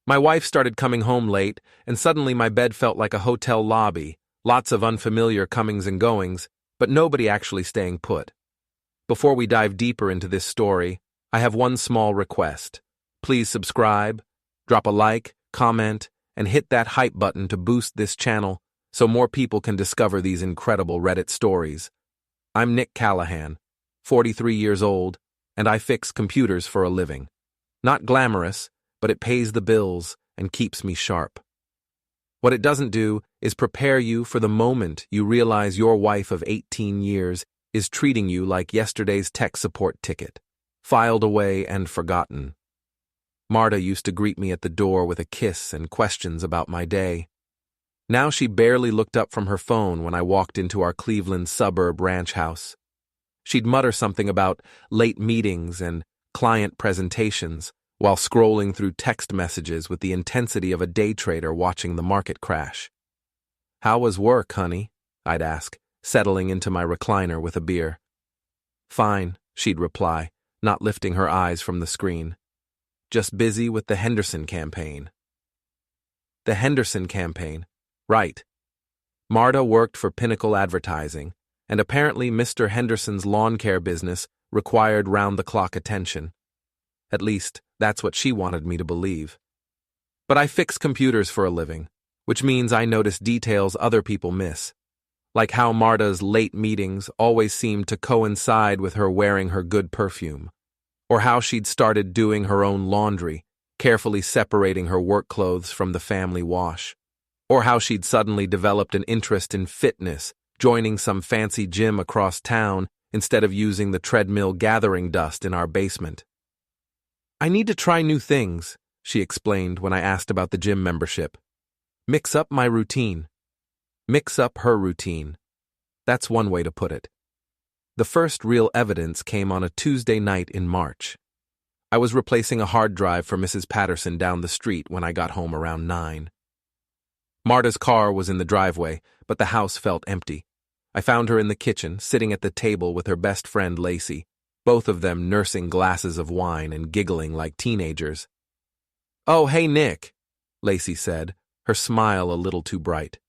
My wife started coming home late, and suddenly my bed felt like a hotel lobby, lots of unfamiliar comings and goings, but nobody actually staying put. Before we dive deeper into this story, I have one small request. Please subscribe, drop a like, comment, and hit that hype button to boost this channel so more people can discover these incredible Reddit stories. I'm Nick Callahan, 43 years old, and I fix computers for a living. Not glamorous, but it pays the bills and keeps me sharp. What it doesn't do is prepare you for the moment you realize your wife of 18 years is treating you like yesterday's tech support ticket, filed away and forgotten. Marta used to greet me at the door with a kiss and questions about my day. Now she barely looked up from her phone when I walked into our Cleveland suburb ranch house. She'd mutter something about late meetings and client presentations while scrolling through text messages with the intensity of a day trader watching the market crash. "How was work, honey?" I'd ask, settling into my recliner with a beer. "Fine," she'd reply, not lifting her eyes from the screen. "Just busy with the Henderson campaign." The Henderson campaign. Right. Marta worked for Pinnacle Advertising, and apparently Mr. Henderson's lawn care business required round-the-clock attention. At least, that's what she wanted me to believe. But I fix computers for a living, which means I notice details other people miss, like how Marta's late meetings always seemed to coincide with her wearing her good perfume, or how she'd started doing her own laundry, carefully separating her work clothes from the family wash, or how she'd suddenly developed an interest in fitness, joining some fancy gym across town instead of using the treadmill gathering dust in our basement. "I need to try new things," she explained when I asked about the gym membership. "Mix up my routine." Mix up her routine. That's one way to put it. The first real evidence came on a Tuesday night in March. I was replacing a hard drive for Mrs. Patterson down the street when I got home around 9. Marta's car was in the driveway, but the house felt empty. I found her in the kitchen, sitting at the table with her best friend Lacey, both of them nursing glasses of wine and giggling like teenagers. "Oh, hey, Nick," Lacey said, her smile a little too bright.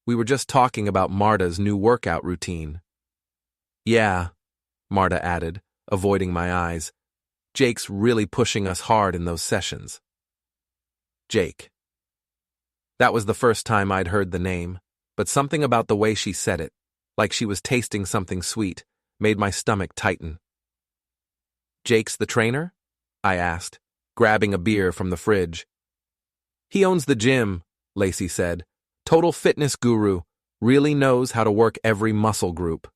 "We were just talking about Marta's new workout routine." "Yeah," Marta added, avoiding my eyes. "Jake's really pushing us hard in those sessions." Jake. That was the first time I'd heard the name, but something about the way she said it, like she was tasting something sweet, made my stomach tighten. "Jake's the trainer?" I asked, grabbing a beer from the fridge. "He owns the gym," Lacey said. "Total fitness guru, really knows how to work every muscle group."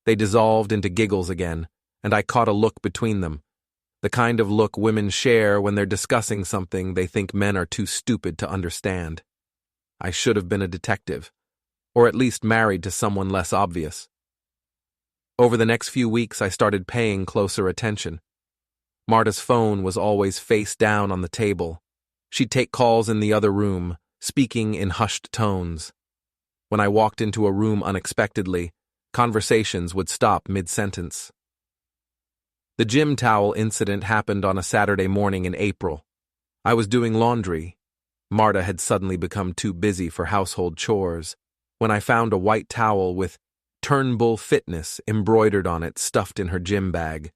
They dissolved into giggles again, and I caught a look between them, the kind of look women share when they're discussing something they think men are too stupid to understand. I should have been a detective, or at least married to someone less obvious. Over the next few weeks, I started paying closer attention. Marta's phone was always face down on the table. She'd take calls in the other room, speaking in hushed tones. When I walked into a room unexpectedly, conversations would stop mid-sentence. The gym towel incident happened on a Saturday morning in April. I was doing laundry. Marta had suddenly become too busy for household chores when I found a white towel with Turnbull Fitness embroidered on it stuffed in her gym bag.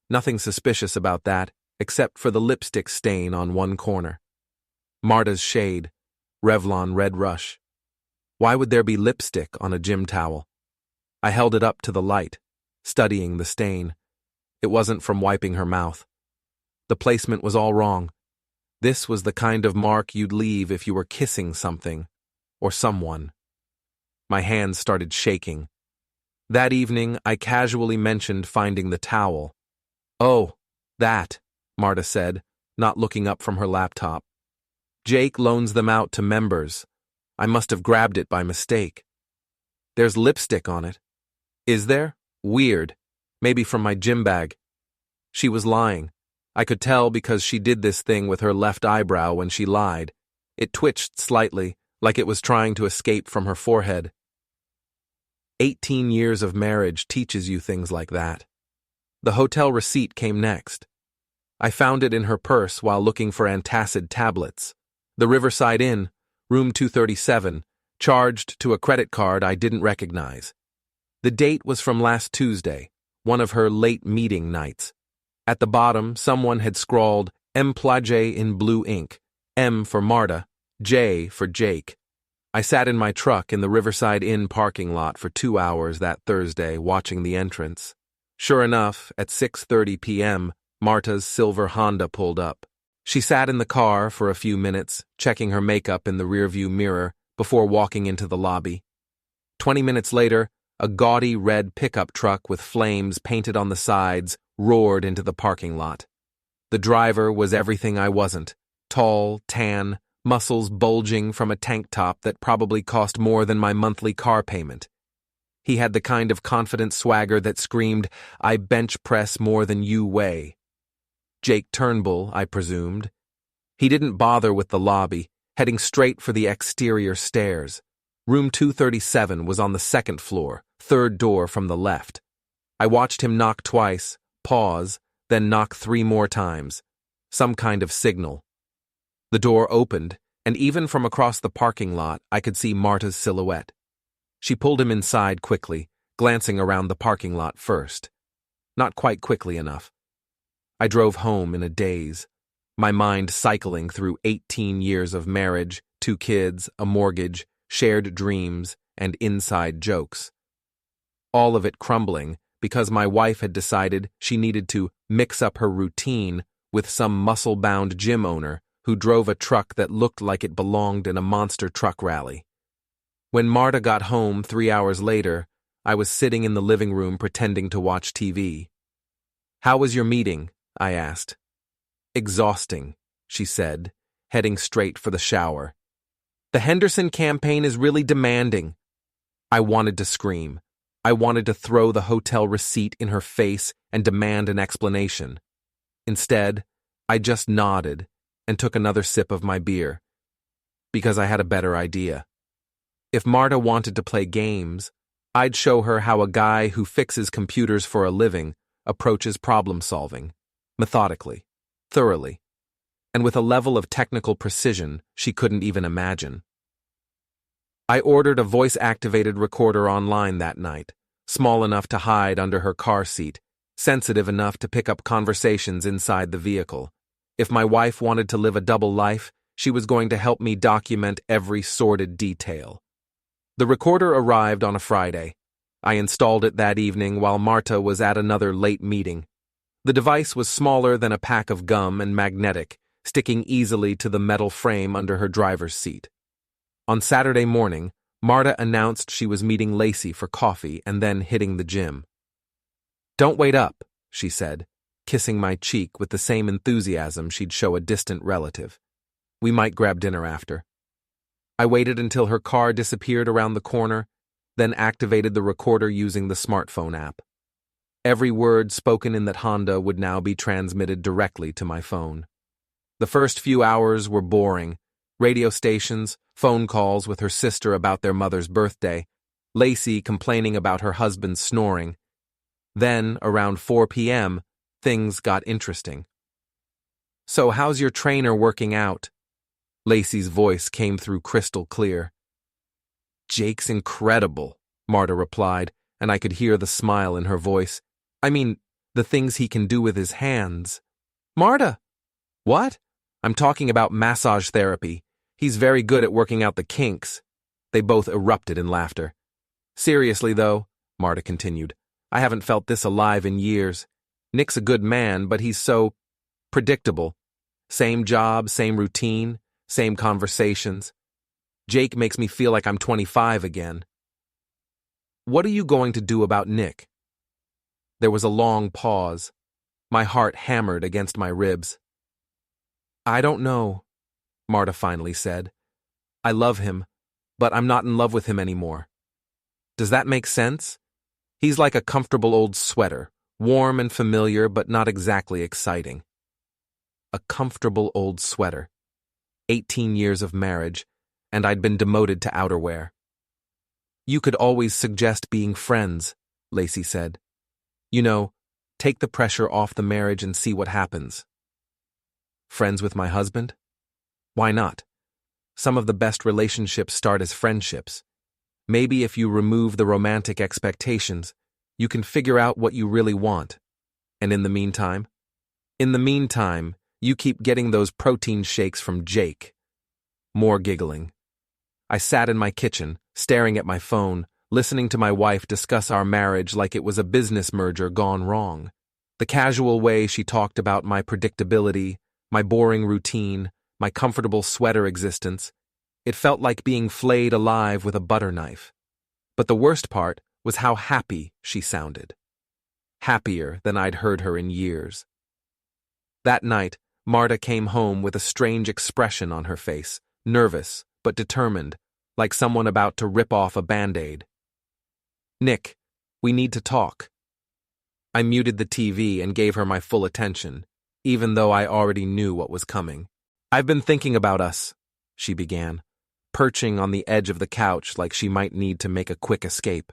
Nothing suspicious about that, except for the lipstick stain on one corner. Marta's shade, Revlon Red Rush. Why would there be lipstick on a gym towel? I held it up to the light, studying the stain. It wasn't from wiping her mouth. The placement was all wrong. This was the kind of mark you'd leave if you were kissing something, or someone. My hands started shaking. That evening, I casually mentioned finding the towel. "Oh, that," Marta said, not looking up from her laptop. "Jake loans them out to members. I must have grabbed it by mistake." "There's lipstick on it." "Is there? Weird. Maybe from my gym bag." She was lying. I could tell because she did this thing with her left eyebrow when she lied. It twitched slightly, like it was trying to escape from her forehead. 18 years of marriage teaches you things like that. The hotel receipt came next. I found it in her purse while looking for antacid tablets. The Riverside Inn, room 237, charged to a credit card I didn't recognize. The date was from last Tuesday, one of her late meeting nights. At the bottom, someone had scrawled M. Plage in blue ink, M for Marta, J for Jake. I sat in my truck in the Riverside Inn parking lot for 2 hours that Thursday watching the entrance. Sure enough, at 6:30 p.m., Marta's silver Honda pulled up. She sat in the car for a few minutes, checking her makeup in the rearview mirror before walking into the lobby. 20 minutes later, a gaudy red pickup truck with flames painted on the sides roared into the parking lot. The driver was everything I wasn't: tall, tan, muscles bulging from a tank top that probably cost more than my monthly car payment. He had the kind of confident swagger that screamed, "I bench press more than you weigh." Jake Turnbull, I presumed. He didn't bother with the lobby, heading straight for the exterior stairs. Room 237 was on the second floor, third door from the left. I watched him knock twice, pause, then knock 3 more times. Some kind of signal. The door opened, and even from across the parking lot, I could see Marta's silhouette. She pulled him inside quickly, glancing around the parking lot first. Not quite quickly enough. I drove home in a daze, my mind cycling through 18 years of marriage, 2 kids, a mortgage, shared dreams, and inside jokes. All of it crumbling because my wife had decided she needed to mix up her routine with some muscle-bound gym owner who drove a truck that looked like it belonged in a monster truck rally. When Marta got home 3 hours later, I was sitting in the living room pretending to watch TV. "How was your meeting?" I asked. "Exhausting," she said, heading straight for the shower. "The Henderson campaign is really demanding." I wanted to scream. I wanted to throw the hotel receipt in her face and demand an explanation. Instead, I just nodded and took another sip of my beer, because I had a better idea. If Marta wanted to play games, I'd show her how a guy who fixes computers for a living approaches problem solving, methodically, thoroughly, and with a level of technical precision she couldn't even imagine. I ordered a voice-activated recorder online that night, small enough to hide under her car seat, sensitive enough to pick up conversations inside the vehicle. If my wife wanted to live a double life, she was going to help me document every sordid detail. The recorder arrived on a Friday. I installed it that evening while Marta was at another late meeting. The device was smaller than a pack of gum and magnetic, sticking easily to the metal frame under her driver's seat. On Saturday morning, Marta announced she was meeting Lacey for coffee and then hitting the gym. "Don't wait up," she said, kissing my cheek with the same enthusiasm she'd show a distant relative. "We might grab dinner after." I waited until her car disappeared around the corner, then activated the recorder using the smartphone app. Every word spoken in that Honda would now be transmitted directly to my phone. The first few hours were boring. Radio stations, phone calls with her sister about their mother's birthday, Lacey complaining about her husband's snoring. Then, around 4 p.m., things got interesting. "So how's your trainer working out?" Lacey's voice came through crystal clear. "Jake's incredible," Marta replied, and I could hear the smile in her voice. "I mean, the things he can do with his hands." "Marta!" "What?" "I'm talking about massage therapy. He's very good at working out the kinks." They both erupted in laughter. "Seriously, though," Marta continued, "I haven't felt this alive in years. Nick's a good man, but he's so predictable. Same job, same routine, same conversations. Jake makes me feel like I'm 25 again." "What are you going to do about Nick?" There was a long pause. My heart hammered against my ribs. "I don't know," Marta finally said. "I love him, but I'm not in love with him anymore. Does that make sense? He's like a comfortable old sweater, warm and familiar, but not exactly exciting." A comfortable old sweater. 18 years of marriage, and I'd been demoted to outerwear. "You could always suggest being friends," Lacey said. "You know, take the pressure off the marriage and see what happens. Friends with my husband? Why not? Some of the best relationships start as friendships. Maybe if you remove the romantic expectations, you can figure out what you really want. And in the meantime? In the meantime, you keep getting those protein shakes from Jake. More giggling. I sat in my kitchen, staring at my phone, listening to my wife discuss our marriage like it was a business merger gone wrong. The casual way she talked about my predictability, my boring routine, my comfortable sweater existence, it felt like being flayed alive with a butter knife. But the worst part was how happy she sounded. Happier than I'd heard her in years. That night, Marta came home with a strange expression on her face, nervous but determined, like someone about to rip off a Band-Aid. "Nick, we need to talk." I muted the TV and gave her my full attention, even though I already knew what was coming. "I've been thinking about us," she began, perching on the edge of the couch like she might need to make a quick escape.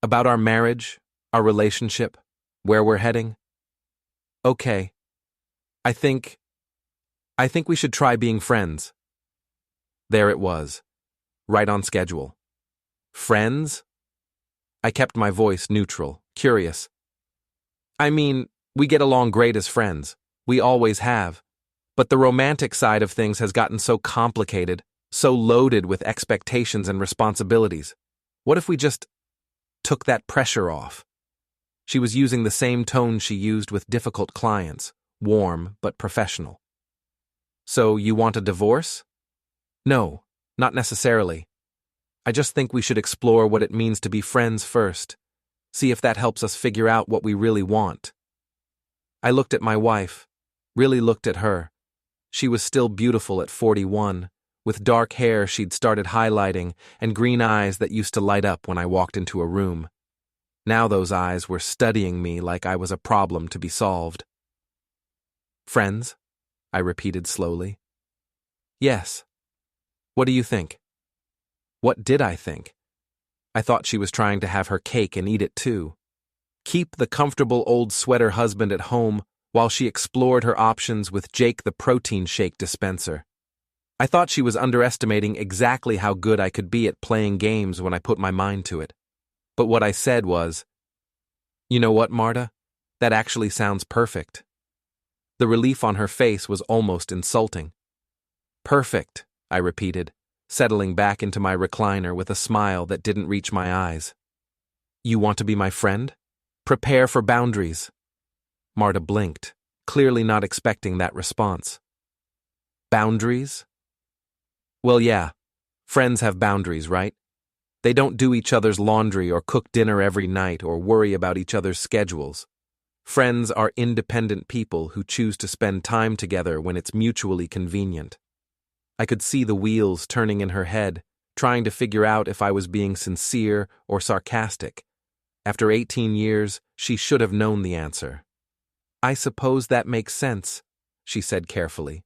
"About our marriage, our relationship, where we're heading. Okay. I think we should try being friends." There it was, right on schedule. Friends? I kept my voice neutral, curious. "I mean, we get along great as friends. We always have. But the romantic side of things has gotten so complicated, so loaded with expectations and responsibilities. What if we just took that pressure off?" She was using the same tone she used with difficult clients, warm but professional. "So you want a divorce?" "No, not necessarily. I just think we should explore what it means to be friends first. See if that helps us figure out what we really want." I looked at my wife, really looked at her. She was still beautiful at 41, with dark hair she'd started highlighting and green eyes that used to light up when I walked into a room. Now those eyes were studying me like I was a problem to be solved. "Friends?" I repeated slowly. "Yes. What do you think?" What did I think? I thought she was trying to have her cake and eat it too. Keep the comfortable old sweater husband at home while she explored her options with Jake the protein shake dispenser. I thought she was underestimating exactly how good I could be at playing games when I put my mind to it. But what I said was, "You know what, Marta? That actually sounds perfect." The relief on her face was almost insulting. "Perfect," I repeated, settling back into my recliner with a smile that didn't reach my eyes. "You want to be my friend? Prepare for boundaries." Marta blinked, clearly not expecting that response. "Boundaries?" "Well, yeah. Friends have boundaries, right? They don't do each other's laundry or cook dinner every night or worry about each other's schedules. Friends are independent people who choose to spend time together when it's mutually convenient." I could see the wheels turning in her head, trying to figure out if I was being sincere or sarcastic. After 18 years, she should have known the answer. "I suppose that makes sense," she said carefully.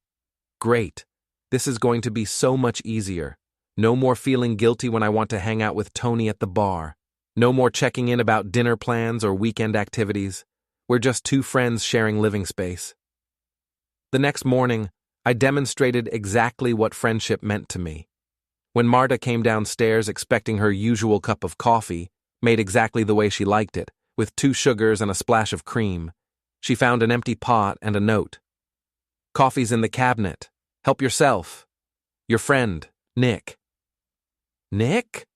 "Great. This is going to be so much easier. No more feeling guilty when I want to hang out with Tony at the bar. No more checking in about dinner plans or weekend activities. We're just two friends sharing living space." The next morning, I demonstrated exactly what friendship meant to me. When Marta came downstairs expecting her usual cup of coffee, made exactly the way she liked it, with 2 sugars and a splash of cream, she found an empty pot and a note. "Coffee's in the cabinet. Help yourself. Your friend, Nick." "Nick?"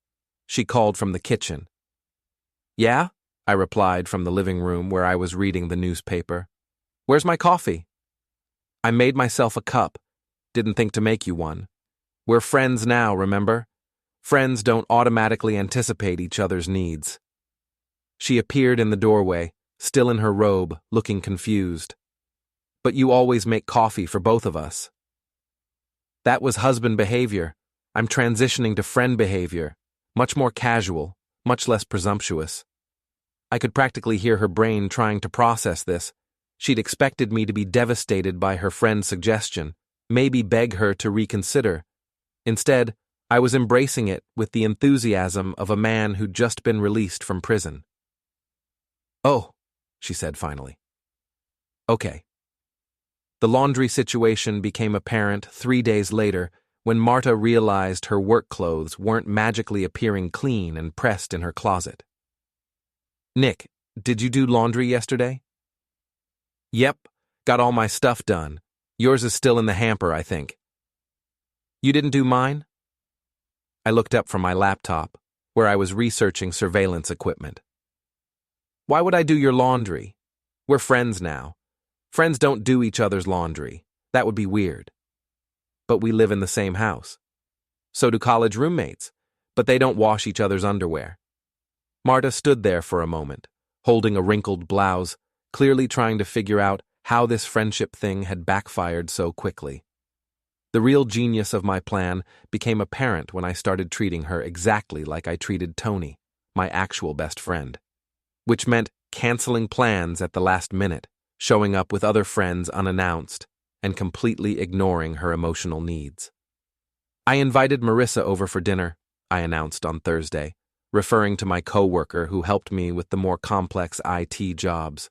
she called from the kitchen. "Yeah?" I replied from the living room where I was reading the newspaper. "Where's my coffee?" "I made myself a cup. Didn't think to make you one. We're friends now, remember? Friends don't automatically anticipate each other's needs." She appeared in the doorway, still in her robe, looking confused. "But you always make coffee for both of us." "That was husband behavior. I'm transitioning to friend behavior. Much more casual, much less presumptuous." I could practically hear her brain trying to process this. She'd expected me to be devastated by her friend's suggestion, maybe beg her to reconsider. Instead, I was embracing it with the enthusiasm of a man who'd just been released from prison. "Oh," she said finally. "Okay." The laundry situation became apparent 3 days later when Marta realized her work clothes weren't magically appearing clean and pressed in her closet. "Nick, did you do laundry yesterday?" "Yep, got all my stuff done. Yours is still in the hamper, I think." "You didn't do mine?" I looked up from my laptop, where I was researching surveillance equipment. "Why would I do your laundry? We're friends now. Friends don't do each other's laundry. That would be weird. But we live in the same house. So do college roommates, but they don't wash each other's underwear." Marta stood there for a moment, holding a wrinkled blouse, clearly trying to figure out how this friendship thing had backfired so quickly. The real genius of my plan became apparent when I started treating her exactly like I treated Tony, my actual best friend, which meant canceling plans at the last minute, showing up with other friends unannounced, and completely ignoring her emotional needs. "I invited Marissa over for dinner," I announced on Thursday, referring to my coworker who helped me with the more complex IT jobs.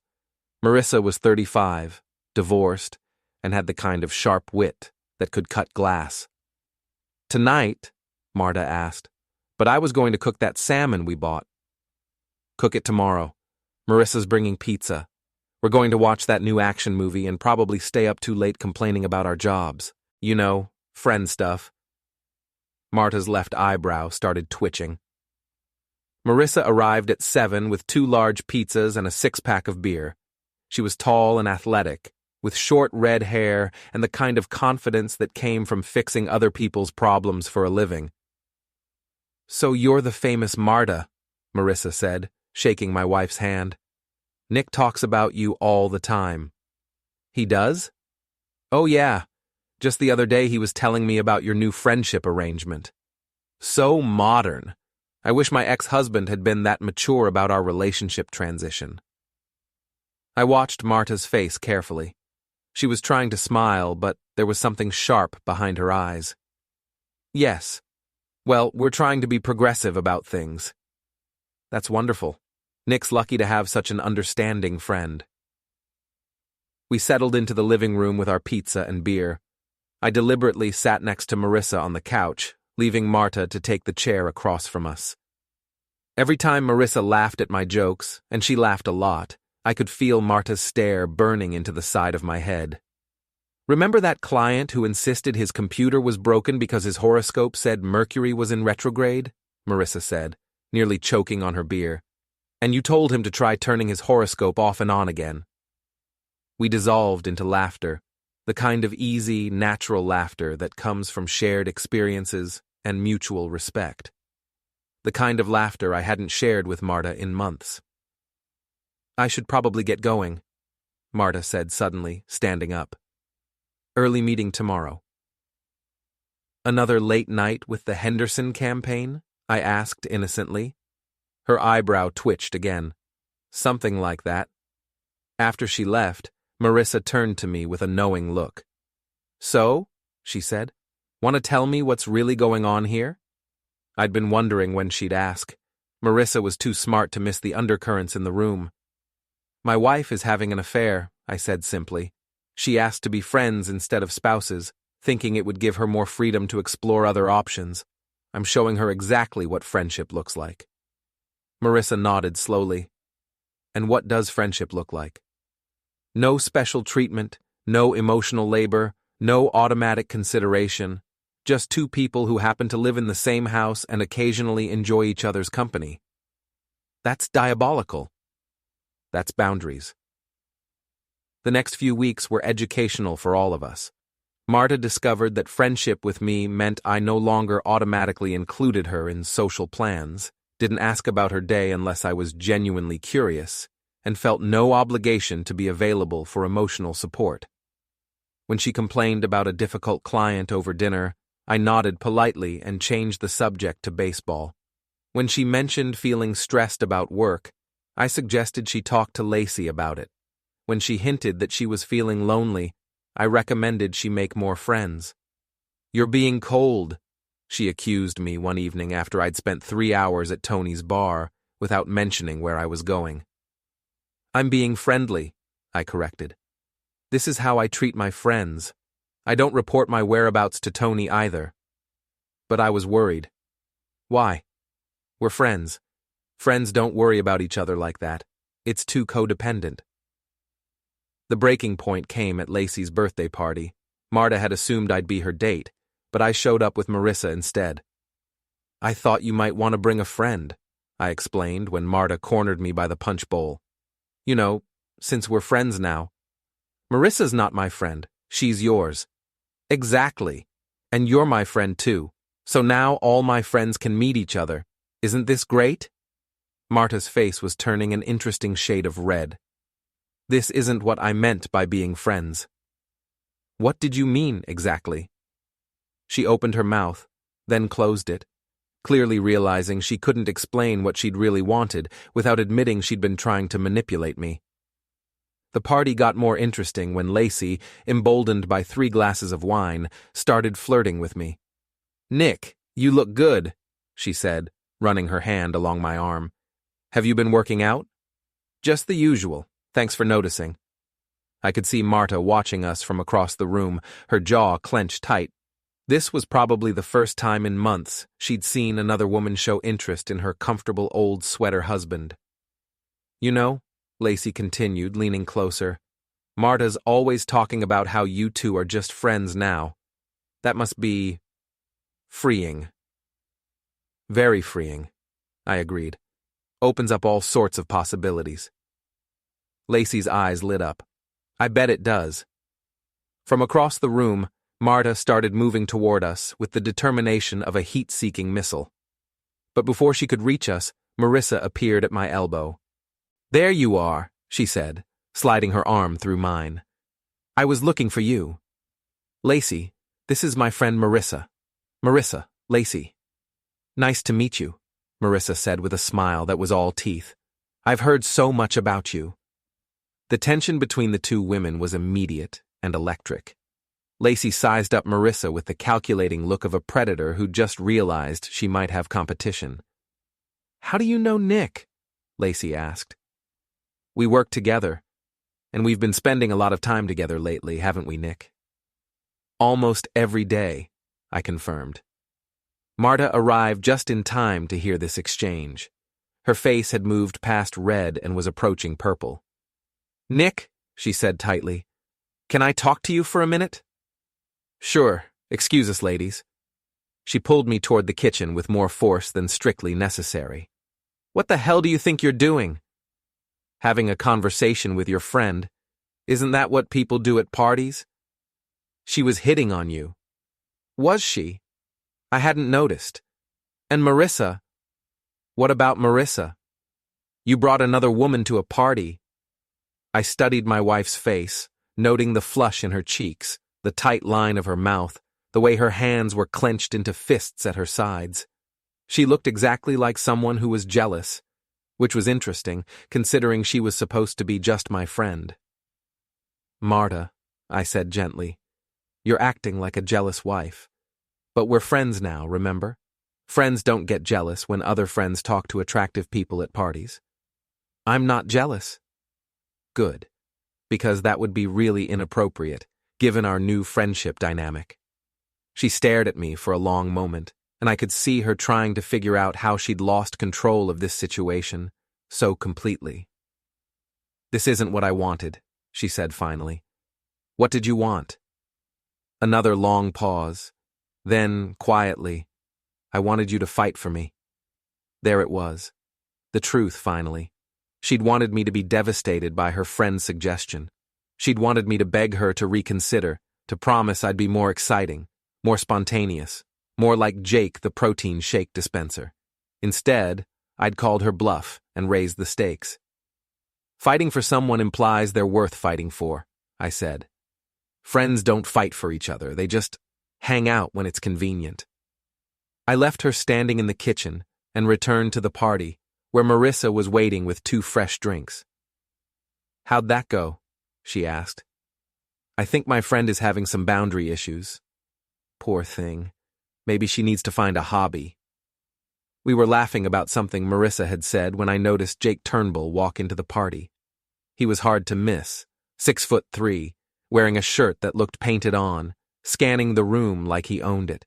Marissa was 35, divorced, and had the kind of sharp wit that could cut glass. "Tonight?" Marta asked, "but I was going to cook that salmon we bought." "Cook it tomorrow. Marissa's bringing pizza. We're going to watch that new action movie and probably stay up too late complaining about our jobs. You know, friend stuff." Marta's left eyebrow started twitching. Marissa arrived at 7 with 2 large pizzas and a 6-pack of beer. She was tall and athletic, with short red hair and the kind of confidence that came from fixing other people's problems for a living. "So you're the famous Marta," Marissa said, shaking my wife's hand. "Nick talks about you all the time." "He does?" "Oh yeah. Just the other day he was telling me about your new friendship arrangement. So modern. I wish my ex-husband had been that mature about our relationship transition." I watched Marta's face carefully. She was trying to smile, but there was something sharp behind her eyes. "Yes. Well, we're trying to be progressive about things." "That's wonderful. Nick's lucky to have such an understanding friend." We settled into the living room with our pizza and beer. I deliberately sat next to Marissa on the couch, leaving Marta to take the chair across from us. Every time Marissa laughed at my jokes, and she laughed a lot, I could feel Marta's stare burning into the side of my head. "Remember that client who insisted his computer was broken because his horoscope said Mercury was in retrograde?" Marissa said, nearly choking on her beer. "And you told him to try turning his horoscope off and on again." We dissolved into laughter, the kind of easy, natural laughter that comes from shared experiences and mutual respect. The kind of laughter I hadn't shared with Marta in months. "I should probably get going," Marta said suddenly, standing up. "Early meeting tomorrow." "Another late night with the Henderson campaign?" I asked innocently. Her eyebrow twitched again. "Something like that." After she left, Marissa turned to me with a knowing look. "So?" she said. "Want to tell me what's really going on here?" I'd been wondering when she'd ask. Marissa was too smart to miss the undercurrents in the room. "My wife is having an affair," I said simply. "She asked to be friends instead of spouses, thinking it would give her more freedom to explore other options. I'm showing her exactly what friendship looks like." Marissa nodded slowly. "And what does friendship look like?" "No special treatment, no emotional labor, no automatic consideration. Just 2 people who happen to live in the same house and occasionally enjoy each other's company." "That's diabolical." "That's boundaries." The next few weeks were educational for all of us. Marta discovered that friendship with me meant I no longer automatically included her in social plans, didn't ask about her day unless I was genuinely curious, and felt no obligation to be available for emotional support. When she complained about a difficult client over dinner, I nodded politely and changed the subject to baseball. When she mentioned feeling stressed about work, I suggested she talk to Lacey about it. When she hinted that she was feeling lonely, I recommended she make more friends. "You're being cold," she accused me one evening after I'd spent 3 hours at Tony's bar without mentioning where I was going. "I'm being friendly," I corrected. This is how I treat my friends. I don't report my whereabouts to Tony either. But I was worried. Why? We're friends. Friends don't worry about each other like that. It's too codependent. The breaking point came at Lacey's birthday party. Marta had assumed I'd be her date, but I showed up with Marissa instead. I thought you might want to bring a friend, I explained when Marta cornered me by the punch bowl. You know, since we're friends now. Marissa's not my friend. She's yours. Exactly. And you're my friend too. So now all my friends can meet each other. Isn't this great? Marta's face was turning an interesting shade of red. This isn't what I meant by being friends. What did you mean, exactly? She opened her mouth, then closed it, clearly realizing she couldn't explain what she'd really wanted without admitting she'd been trying to manipulate me. The party got more interesting when Lacey, emboldened by 3 glasses of wine, started flirting with me. Nick, you look good, she said, running her hand along my arm. Have you been working out? Just the usual. Thanks for noticing. I could see Marta watching us from across the room, her jaw clenched tight. This was probably the first time in months she'd seen another woman show interest in her comfortable old sweater husband. You know, Lacey continued, leaning closer, Marta's always talking about how you two are just friends now. That must be freeing. Very freeing, I agreed. Opens up all sorts of possibilities. Lacey's eyes lit up. I bet it does. From across the room, Marta started moving toward us with the determination of a heat-seeking missile. But before she could reach us, Marissa appeared at my elbow. There you are, she said, sliding her arm through mine. I was looking for you. Lacey, this is my friend Marissa. Marissa, Lacey. Nice to meet you, Marissa said with a smile that was all teeth. I've heard so much about you. The tension between the two women was immediate and electric. Lacey sized up Marissa with the calculating look of a predator who just realized she might have competition. How do you know Nick? Lacey asked. We work together, and we've been spending a lot of time together lately, haven't we, Nick? Almost every day, I confirmed. Marta arrived just in time to hear this exchange. Her face had moved past red and was approaching purple. Nick, she said tightly, can I talk to you for a minute? Sure, excuse us, ladies. She pulled me toward the kitchen with more force than strictly necessary. What the hell do you think you're doing? Having a conversation with your friend. Isn't that what people do at parties? She was hitting on you. Was she? I hadn't noticed. And Marissa? What about Marissa? You brought another woman to a party. I studied my wife's face, noting the flush in her cheeks, the tight line of her mouth, the way her hands were clenched into fists at her sides. She looked exactly like someone who was jealous, which was interesting, considering she was supposed to be just my friend. Marta, I said gently, you're acting like a jealous wife. But we're friends now, remember? Friends don't get jealous when other friends talk to attractive people at parties. I'm not jealous. Good, because that would be really inappropriate, given our new friendship dynamic. She stared at me for a long moment, and I could see her trying to figure out how she'd lost control of this situation so completely. This isn't what I wanted, she said finally. What did you want? Another long pause. Then, quietly, I wanted you to fight for me. There it was. The truth, finally. She'd wanted me to be devastated by her friend's suggestion. She'd wanted me to beg her to reconsider, to promise I'd be more exciting, more spontaneous, more like Jake, the protein shake dispenser. Instead, I'd called her bluff and raised the stakes. Fighting for someone implies they're worth fighting for, I said. Friends don't fight for each other, they just hang out when it's convenient. I left her standing in the kitchen and returned to the party, where Marissa was waiting with 2 fresh drinks. How'd that go? She asked. I think my friend is having some boundary issues. Poor thing. Maybe she needs to find a hobby. We were laughing about something Marissa had said when I noticed Jake Turnbull walk into the party. He was hard to miss, 6'3", wearing a shirt that looked painted on, scanning the room like he owned it.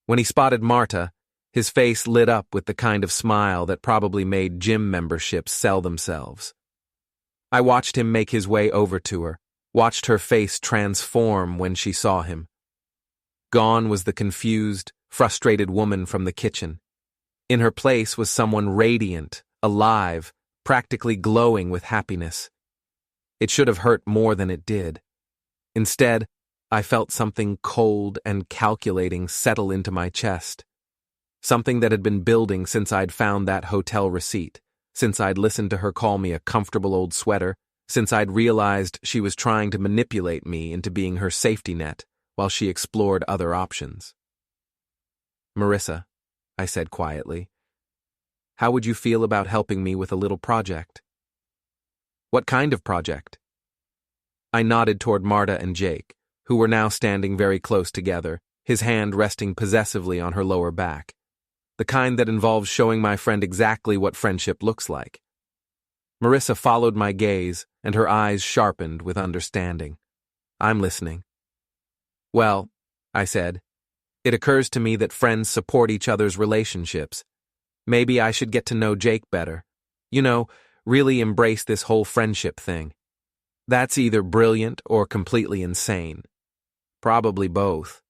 When he spotted Marta, his face lit up with the kind of smile that probably made gym memberships sell themselves. I watched him make his way over to her, watched her face transform when she saw him. Gone was the confused, frustrated woman from the kitchen. In her place was someone radiant, alive, practically glowing with happiness. It should have hurt more than it did. Instead, I felt something cold and calculating settle into my chest. Something that had been building since I'd found that hotel receipt, since I'd listened to her call me a comfortable old sweater, since I'd realized she was trying to manipulate me into being her safety net while she explored other options. "Marissa," I said quietly, "how would you feel about helping me with a little project?" "What kind of project?" I nodded toward Marta and Jake, who were now standing very close together, his hand resting possessively on her lower back. The kind that involves showing my friend exactly what friendship looks like. Marissa followed my gaze, and her eyes sharpened with understanding. "I'm listening." "Well," I said, "it occurs to me that friends support each other's relationships. Maybe I should get to know Jake better. You know, really embrace this whole friendship thing. That's either brilliant or completely insane. Probably both."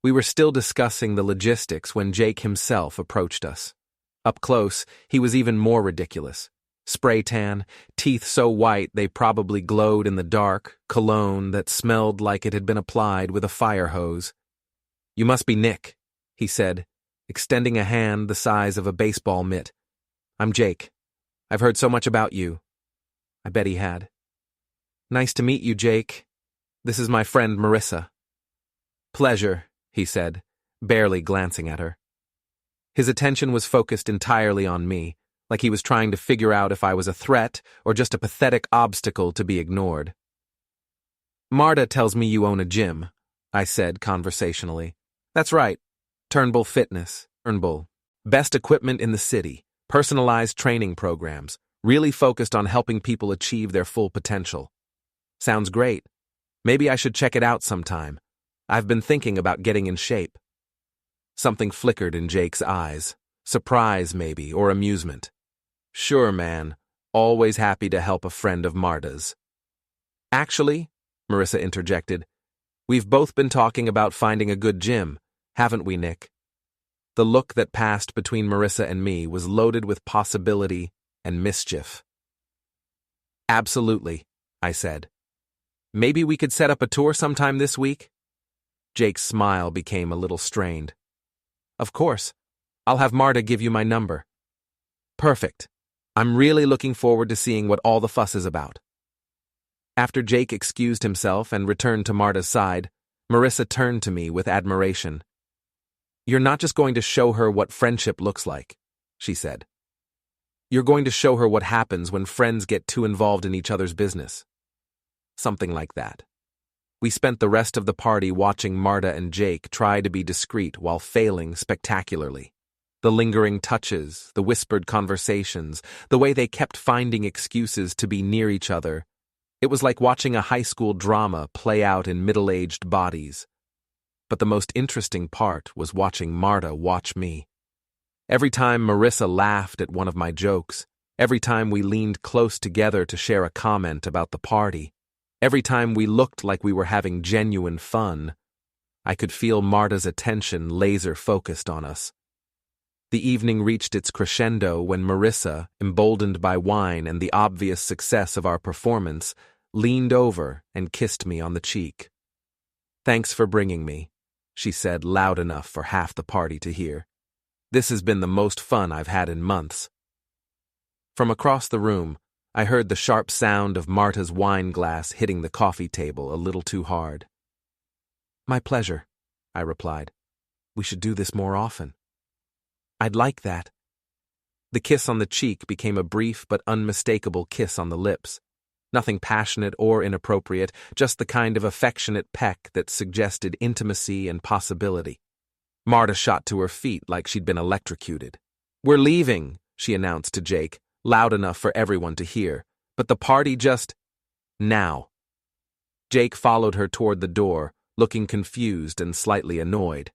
We were still discussing the logistics when Jake himself approached us. Up close, he was even more ridiculous. Spray tan, teeth so white they probably glowed in the dark, cologne that smelled like it had been applied with a fire hose. "You must be Nick," he said, extending a hand the size of a baseball mitt. "I'm Jake. I've heard so much about you." I bet he had. "Nice to meet you, Jake. This is my friend Marissa." "Pleasure," he said, barely glancing at her. His attention was focused entirely on me, like he was trying to figure out if I was a threat or just a pathetic obstacle to be ignored. "Marta tells me you own a gym," I said conversationally. "That's right. Turnbull Fitness. Turnbull. Best equipment in the city, personalized training programs, really focused on helping people achieve their full potential. Sounds great. Maybe I should check it out sometime. I've been thinking about getting in shape." Something flickered in Jake's eyes. Surprise, maybe, or amusement. "Sure, man. Always happy to help a friend of Marta's." "Actually," Marissa interjected, "we've both been talking about finding a good gym, haven't we, Nick?" The look that passed between Marissa and me was loaded with possibility and mischief. "Absolutely," I said. "Maybe we could set up a tour sometime this week?" Jake's smile became a little strained. "Of course. I'll have Marta give you my number." "Perfect. I'm really looking forward to seeing what all the fuss is about." After Jake excused himself and returned to Marta's side, Marissa turned to me with admiration. "You're not just going to show her what friendship looks like," she said. "You're going to show her what happens when friends get too involved in each other's business." Something like that. We spent the rest of the party watching Marta and Jake try to be discreet while failing spectacularly. The lingering touches, the whispered conversations, the way they kept finding excuses to be near each other. It was like watching a high school drama play out in middle-aged bodies. But the most interesting part was watching Marta watch me. Every time Marissa laughed at one of my jokes, every time we leaned close together to share a comment about the party, every time we looked like we were having genuine fun, I could feel Marta's attention laser-focused on us. The evening reached its crescendo when Marissa, emboldened by wine and the obvious success of our performance, leaned over and kissed me on the cheek. "Thanks for bringing me," she said loud enough for half the party to hear. "This has been the most fun I've had in months." From across the room, I heard the sharp sound of Marta's wine glass hitting the coffee table a little too hard. "My pleasure," I replied. "We should do this more often." "I'd like that." The kiss on the cheek became a brief but unmistakable kiss on the lips. Nothing passionate or inappropriate, just the kind of affectionate peck that suggested intimacy and possibility. Marta shot to her feet like she'd been electrocuted. "We're leaving," she announced to Jake, loud enough for everyone to hear. "But the party just... now." Jake followed her toward the door, looking confused and slightly annoyed.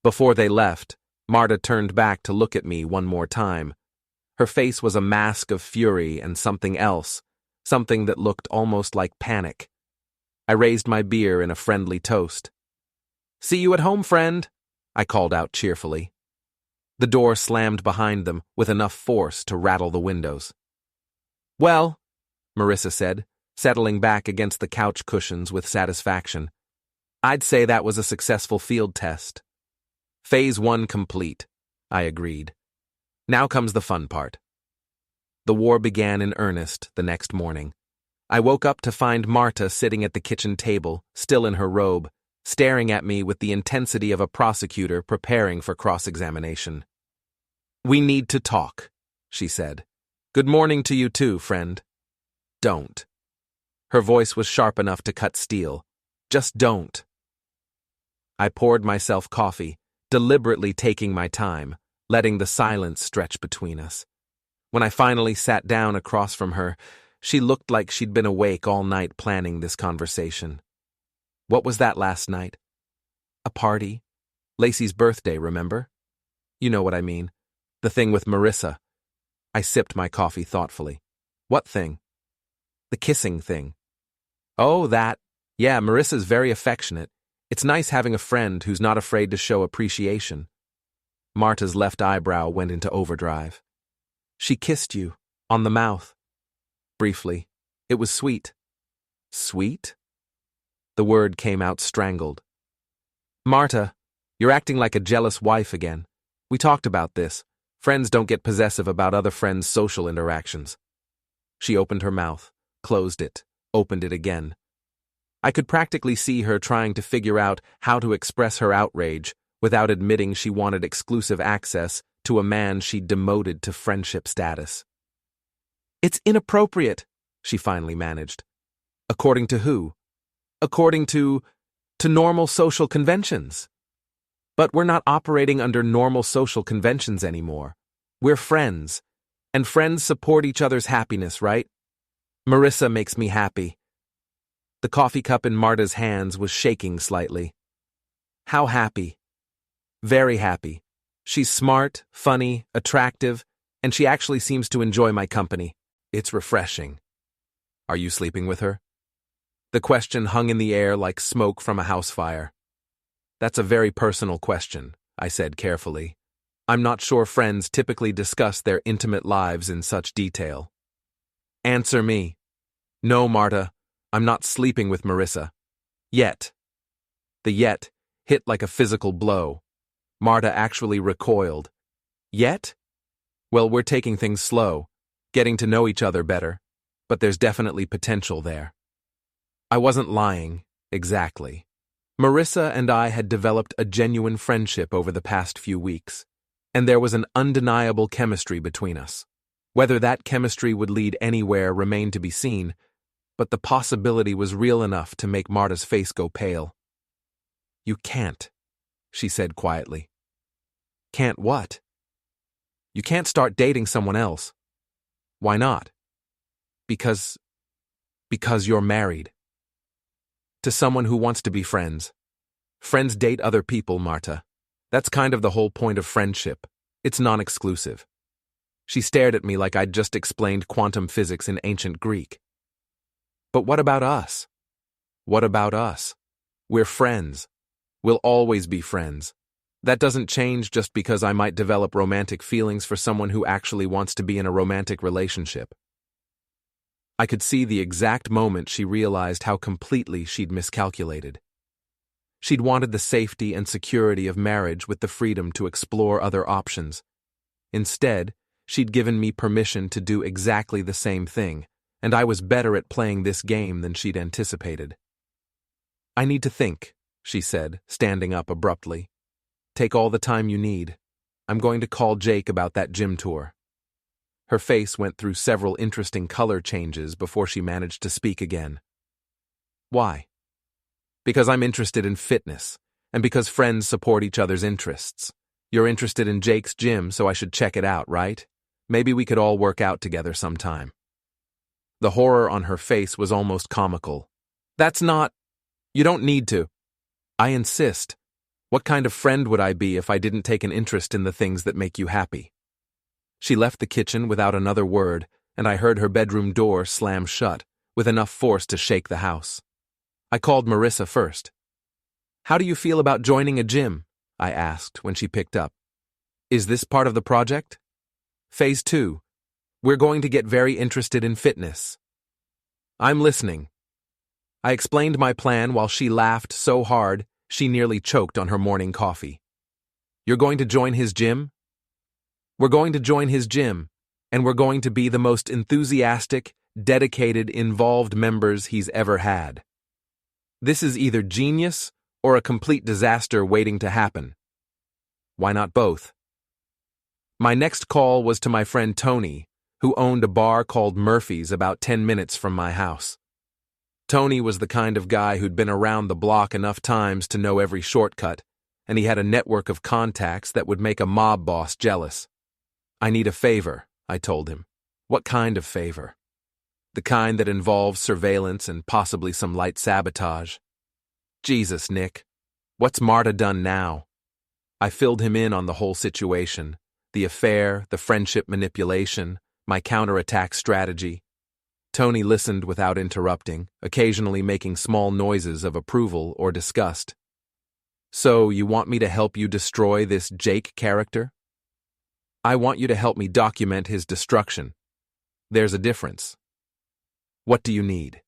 Before they left, Marta turned back to look at me one more time. Her face was a mask of fury and something else, something that looked almost like panic. I raised my beer in a friendly toast. "See you at home, friend," I called out cheerfully. The door slammed behind them with enough force to rattle the windows. "Well," Marissa said, settling back against the couch cushions with satisfaction, "I'd say that was a successful field test." "Phase 1 complete," I agreed. "Now comes the fun part." The war began in earnest the next morning. I woke up to find Marta sitting at the kitchen table, still in her robe, staring at me with the intensity of a prosecutor preparing for cross-examination. "We need to talk," she said. "Good morning to you too, friend." "Don't." Her voice was sharp enough to cut steel. "Just don't." I poured myself coffee, deliberately taking my time, letting the silence stretch between us. When I finally sat down across from her, she looked like she'd been awake all night planning this conversation. "What was that last night?" "A party. Lacey's birthday, remember? You know what I mean. The thing with Marissa." I sipped my coffee thoughtfully. "What thing?" "The kissing thing." "Oh, that. Yeah, Marissa's very affectionate. It's nice having a friend who's not afraid to show appreciation." Marta's left eyebrow went into overdrive. "She kissed you. On the mouth." "Briefly. It was sweet." "Sweet?" The word came out strangled. "Marta, you're acting like a jealous wife again. We talked about this. Friends don't get possessive about other friends' social interactions." She opened her mouth, closed it, opened it again. I could practically see her trying to figure out how to express her outrage without admitting she wanted exclusive access to a man she'd demoted to friendship status. "It's inappropriate," she finally managed. "According to who?" "According to normal social conventions." "But we're not operating under normal social conventions anymore. We're friends, and friends support each other's happiness, right? Marissa makes me happy." The coffee cup in Marta's hands was shaking slightly. "How happy?" "Very happy. She's smart, funny, attractive, and she actually seems to enjoy my company. It's refreshing." "Are you sleeping with her?" The question hung in the air like smoke from a house fire. "That's a very personal question," I said carefully. "I'm not sure friends typically discuss their intimate lives in such detail." "Answer me." "No, Marta, I'm not sleeping with Marissa. Yet." The yet hit like a physical blow. Marta actually recoiled. "Yet? Well, we're taking things slow, getting to know each other better, but there's definitely potential there." I wasn't lying, exactly. Marissa and I had developed a genuine friendship over the past few weeks, and there was an undeniable chemistry between us. Whether that chemistry would lead anywhere remained to be seen, but the possibility was real enough to make Marta's face go pale. "You can't," she said quietly. "Can't what?" "You can't start dating someone else." "Why not?" Because you're married." "To someone who wants to be friends. Friends date other people, Marta. That's kind of the whole point of friendship. It's non-exclusive." She stared at me like I'd just explained quantum physics in ancient Greek. "But what about us?" "What about us? We're friends. We'll always be friends. That doesn't change just because I might develop romantic feelings for someone who actually wants to be in a romantic relationship." I could see the exact moment she realized how completely she'd miscalculated. She'd wanted the safety and security of marriage with the freedom to explore other options. Instead, she'd given me permission to do exactly the same thing, and I was better at playing this game than she'd anticipated. "I need to think," she said, standing up abruptly. "Take all the time you need. I'm going to call Jake about that gym tour." Her face went through several interesting color changes before she managed to speak again. "Why?" "Because I'm interested in fitness, and because friends support each other's interests. You're interested in Jake's gym, so I should check it out, right? Maybe we could all work out together sometime." The horror on her face was almost comical. That's not. You don't need to. I insist. What kind of friend would I be if I didn't take an interest in the things that make you happy? She left the kitchen without another word, and I heard her bedroom door slam shut, with enough force to shake the house. I called Marissa first. How do you feel about joining a gym? I asked when she picked up. Is this part of the project? Phase 2. We're going to get very interested in fitness. I'm listening. I explained my plan while she laughed so hard she nearly choked on her morning coffee. You're going to join his gym? We're going to join his gym, and we're going to be the most enthusiastic, dedicated, involved members he's ever had. This is either genius or a complete disaster waiting to happen. Why not both? My next call was to my friend Tony, who owned a bar called Murphy's about 10 minutes from my house. Tony was the kind of guy who'd been around the block enough times to know every shortcut, and he had a network of contacts that would make a mob boss jealous. I need a favor, I told him. What kind of favor? The kind that involves surveillance and possibly some light sabotage. Jesus, Nick. What's Marta done now? I filled him in on the whole situation, the affair, the friendship manipulation, my counterattack strategy. Tony listened without interrupting, occasionally making small noises of approval or disgust. So, you want me to help you destroy this Jake character? I want you to help me document his destruction. There's a difference. What do you need?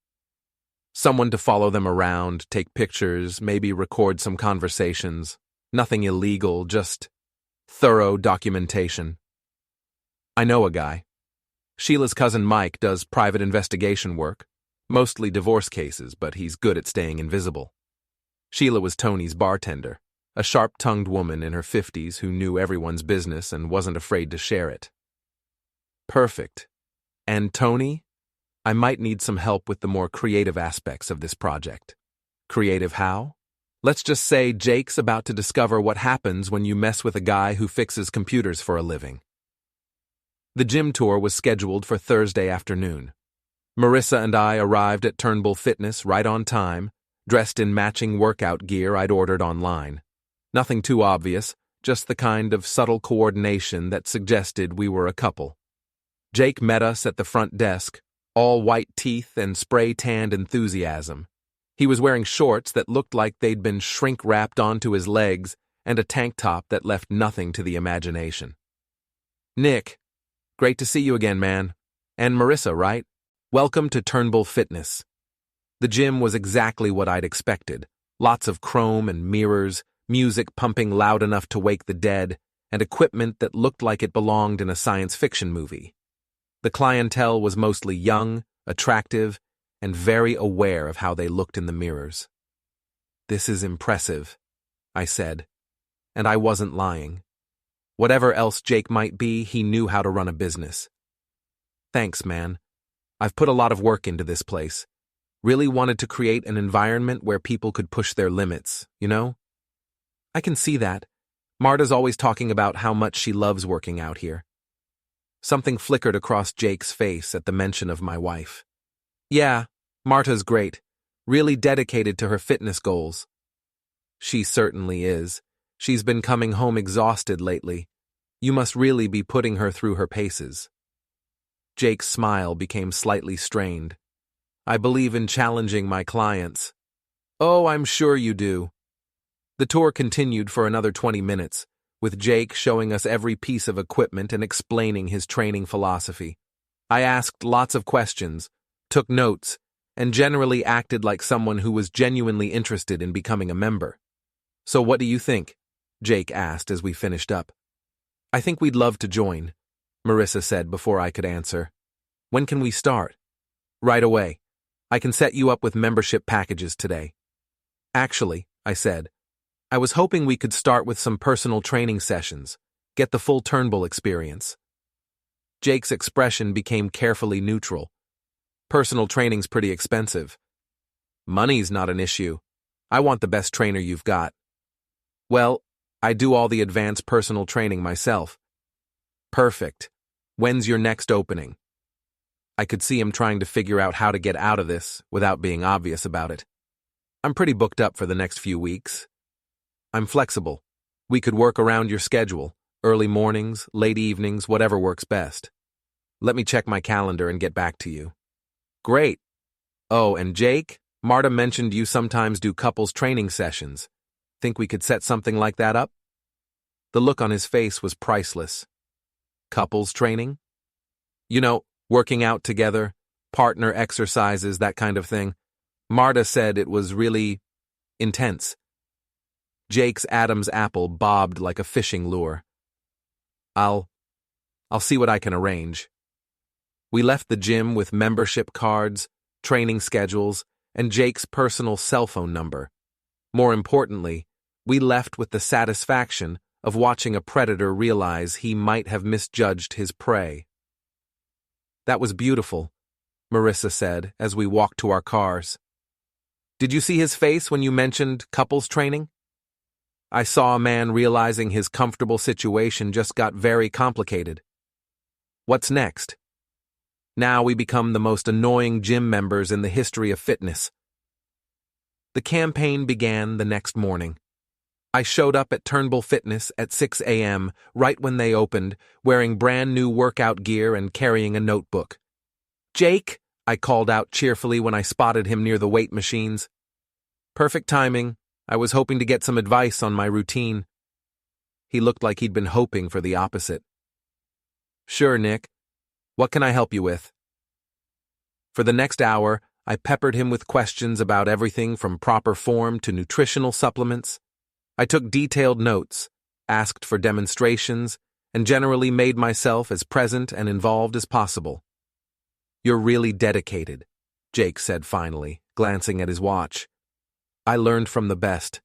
Someone to follow them around, take pictures, maybe record some conversations. Nothing illegal, just thorough documentation. I know a guy. Sheila's cousin Mike does private investigation work, mostly divorce cases, but he's good at staying invisible. Sheila was Tony's bartender, a sharp-tongued woman in her 50s who knew everyone's business and wasn't afraid to share it. Perfect. And Tony? I might need some help with the more creative aspects of this project. Creative how? Let's just say Jake's about to discover what happens when you mess with a guy who fixes computers for a living. The gym tour was scheduled for Thursday afternoon. Marissa and I arrived at Turnbull Fitness right on time, dressed in matching workout gear I'd ordered online. Nothing too obvious, just the kind of subtle coordination that suggested we were a couple. Jake met us at the front desk, all white teeth and spray-tanned enthusiasm. He was wearing shorts that looked like they'd been shrink-wrapped onto his legs and a tank top that left nothing to the imagination. Nick, great to see you again, man. And Marissa, right? Welcome to Turnbull Fitness. The gym was exactly what I'd expected. Lots of chrome and mirrors, music pumping loud enough to wake the dead, and equipment that looked like it belonged in a science fiction movie. The clientele was mostly young, attractive, and very aware of how they looked in the mirrors. This is impressive, I said, and I wasn't lying. Whatever else Jake might be, he knew how to run a business. Thanks, man. I've put a lot of work into this place. Really wanted to create an environment where people could push their limits, you know? I can see that. Marta's always talking about how much she loves working out here. Something flickered across Jake's face at the mention of my wife. Yeah, Marta's great. Really dedicated to her fitness goals. She certainly is. She's been coming home exhausted lately. You must really be putting her through her paces. Jake's smile became slightly strained. I believe in challenging my clients. Oh, I'm sure you do. The tour continued for another 20 minutes, with Jake showing us every piece of equipment and explaining his training philosophy. I asked lots of questions, took notes, and generally acted like someone who was genuinely interested in becoming a member. So what do you think? Jake asked as we finished up. I think we'd love to join, Marissa said before I could answer. When can we start? Right away. I can set you up with membership packages today. Actually, I said, I was hoping we could start with some personal training sessions, get the full Turnbull experience. Jake's expression became carefully neutral. Personal training's pretty expensive. Money's not an issue. I want the best trainer you've got. Well, I do all the advanced personal training myself. Perfect. When's your next opening? I could see him trying to figure out how to get out of this without being obvious about it. I'm pretty booked up for the next few weeks. I'm flexible. We could work around your schedule, early mornings, late evenings, whatever works best. Let me check my calendar and get back to you. Great. Oh, and Jake, Marta mentioned you sometimes do couples training sessions. Think we could set something like that up? The look on his face was priceless. Couples training? You know, working out together, partner exercises, that kind of thing. Marta said it was really intense. Jake's Adam's apple bobbed like a fishing lure. I'll see what I can arrange. We left the gym with membership cards, training schedules, and Jake's personal cell phone number. More importantly, we left with the satisfaction of watching a predator realize he might have misjudged his prey. That was beautiful, Marissa said as we walked to our cars. Did you see his face when you mentioned couples training? I saw a man realizing his comfortable situation just got very complicated. What's next? Now we become the most annoying gym members in the history of fitness. The campaign began the next morning. I showed up at Turnbull Fitness at 6 a.m., right when they opened, wearing brand new workout gear and carrying a notebook. Jake, I called out cheerfully when I spotted him near the weight machines. Perfect timing. I was hoping to get some advice on my routine. He looked like he'd been hoping for the opposite. Sure, Nick. What can I help you with? For the next hour, I peppered him with questions about everything from proper form to nutritional supplements. I took detailed notes, asked for demonstrations, and generally made myself as present and involved as possible. You're really dedicated, Jake said finally, glancing at his watch. I learned from the best.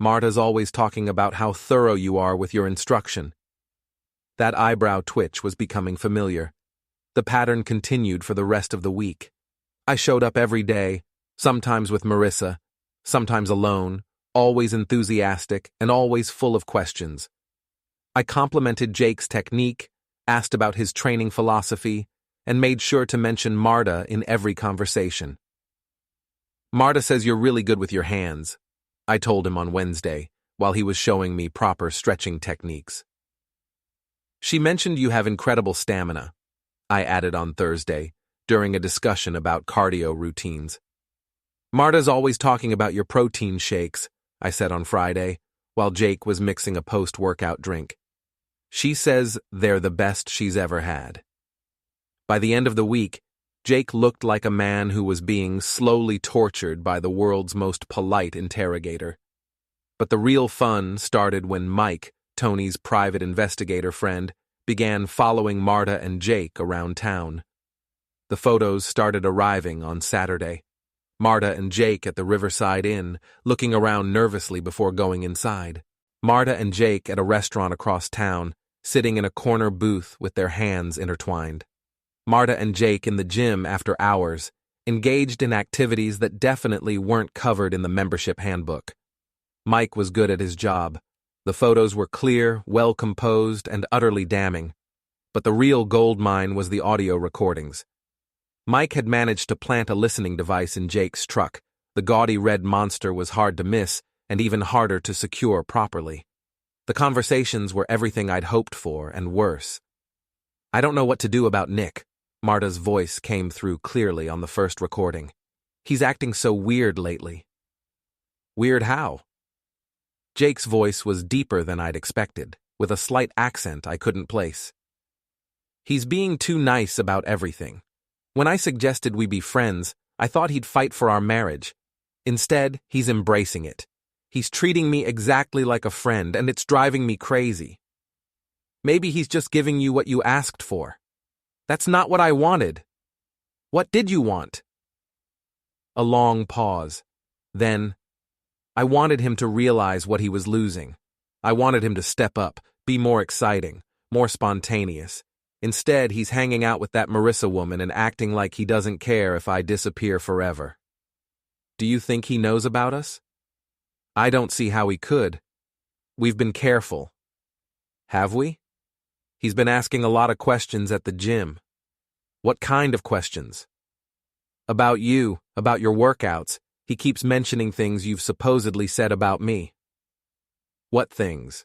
Marta's always talking about how thorough you are with your instruction. That eyebrow twitch was becoming familiar. The pattern continued for the rest of the week. I showed up every day, sometimes with Marissa, sometimes alone, always enthusiastic and always full of questions. I complimented Jake's technique, asked about his training philosophy, and made sure to mention Marta in every conversation. Marta says you're really good with your hands, I told him on Wednesday, while he was showing me proper stretching techniques. She mentioned you have incredible stamina, I added on Thursday, during a discussion about cardio routines. Marta's always talking about your protein shakes, I said on Friday, while Jake was mixing a post-workout drink. She says they're the best she's ever had. By the end of the week, Jake looked like a man who was being slowly tortured by the world's most polite interrogator. But the real fun started when Mike, Tony's private investigator friend, began following Marta and Jake around town. The photos started arriving on Saturday. Marta and Jake at the Riverside Inn, looking around nervously before going inside. Marta and Jake at a restaurant across town, sitting in a corner booth with their hands intertwined. Marta and Jake in the gym after hours, engaged in activities that definitely weren't covered in the membership handbook. Mike was good at his job. The photos were clear, well-composed, and utterly damning. But the real gold mine was the audio recordings. Mike had managed to plant a listening device in Jake's truck. The gaudy red monster was hard to miss, and even harder to secure properly. The conversations were everything I'd hoped for, and worse. I don't know what to do about Nick. Marta's voice came through clearly on the first recording. He's acting so weird lately. Weird how? Jake's voice was deeper than I'd expected, with a slight accent I couldn't place. He's being too nice about everything. When I suggested we be friends, I thought he'd fight for our marriage. Instead, he's embracing it. He's treating me exactly like a friend, and it's driving me crazy. Maybe he's just giving you what you asked for. That's not what I wanted. What did you want? A long pause. Then, I wanted him to realize what he was losing. I wanted him to step up, be more exciting, more spontaneous. Instead, he's hanging out with that Marissa woman and acting like he doesn't care if I disappear forever. Do you think he knows about us? I don't see how he could. We've been careful. Have we? He's been asking a lot of questions at the gym. What kind of questions? About you, about your workouts. He keeps mentioning things you've supposedly said about me. What things?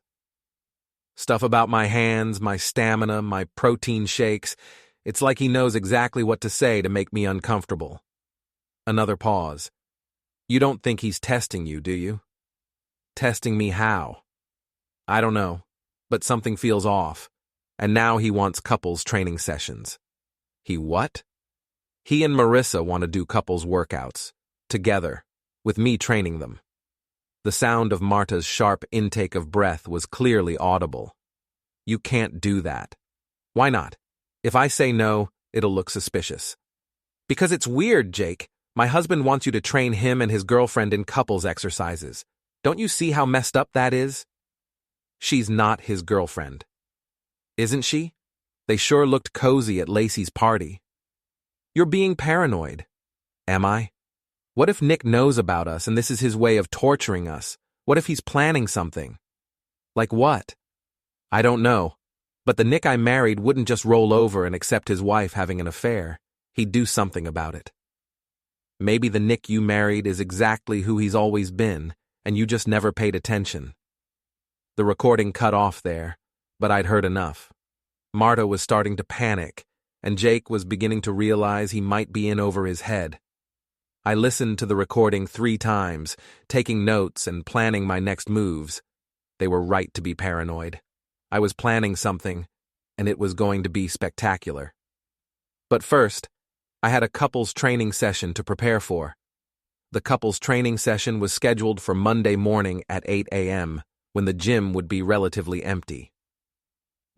Stuff about my hands, my stamina, my protein shakes. It's like he knows exactly what to say to make me uncomfortable. Another pause. You don't think he's testing you, do you? Testing me how? I don't know, but something feels off. And now he wants couples training sessions. He what? He and Marissa want to do couples workouts, together, with me training them. The sound of Marta's sharp intake of breath was clearly audible. You can't do that. Why not? If I say no, it'll look suspicious. Because it's weird, Jake. My husband wants you to train him and his girlfriend in couples exercises. Don't you see how messed up that is? She's not his girlfriend. Isn't she? They sure looked cozy at Lacey's party. You're being paranoid. Am I? What if Nick knows about us and this is his way of torturing us? What if he's planning something? Like what? I don't know. But the Nick I married wouldn't just roll over and accept his wife having an affair. He'd do something about it. Maybe the Nick you married is exactly who he's always been, and you just never paid attention. The recording cut off there, but I'd heard enough. Marta was starting to panic, and Jake was beginning to realize he might be in over his head. I listened to the recording 3 times, taking notes and planning my next moves. They were right to be paranoid. I was planning something, and it was going to be spectacular. But first, I had a couples training session to prepare for. The couples training session was scheduled for Monday morning at 8 a.m., when the gym would be relatively empty.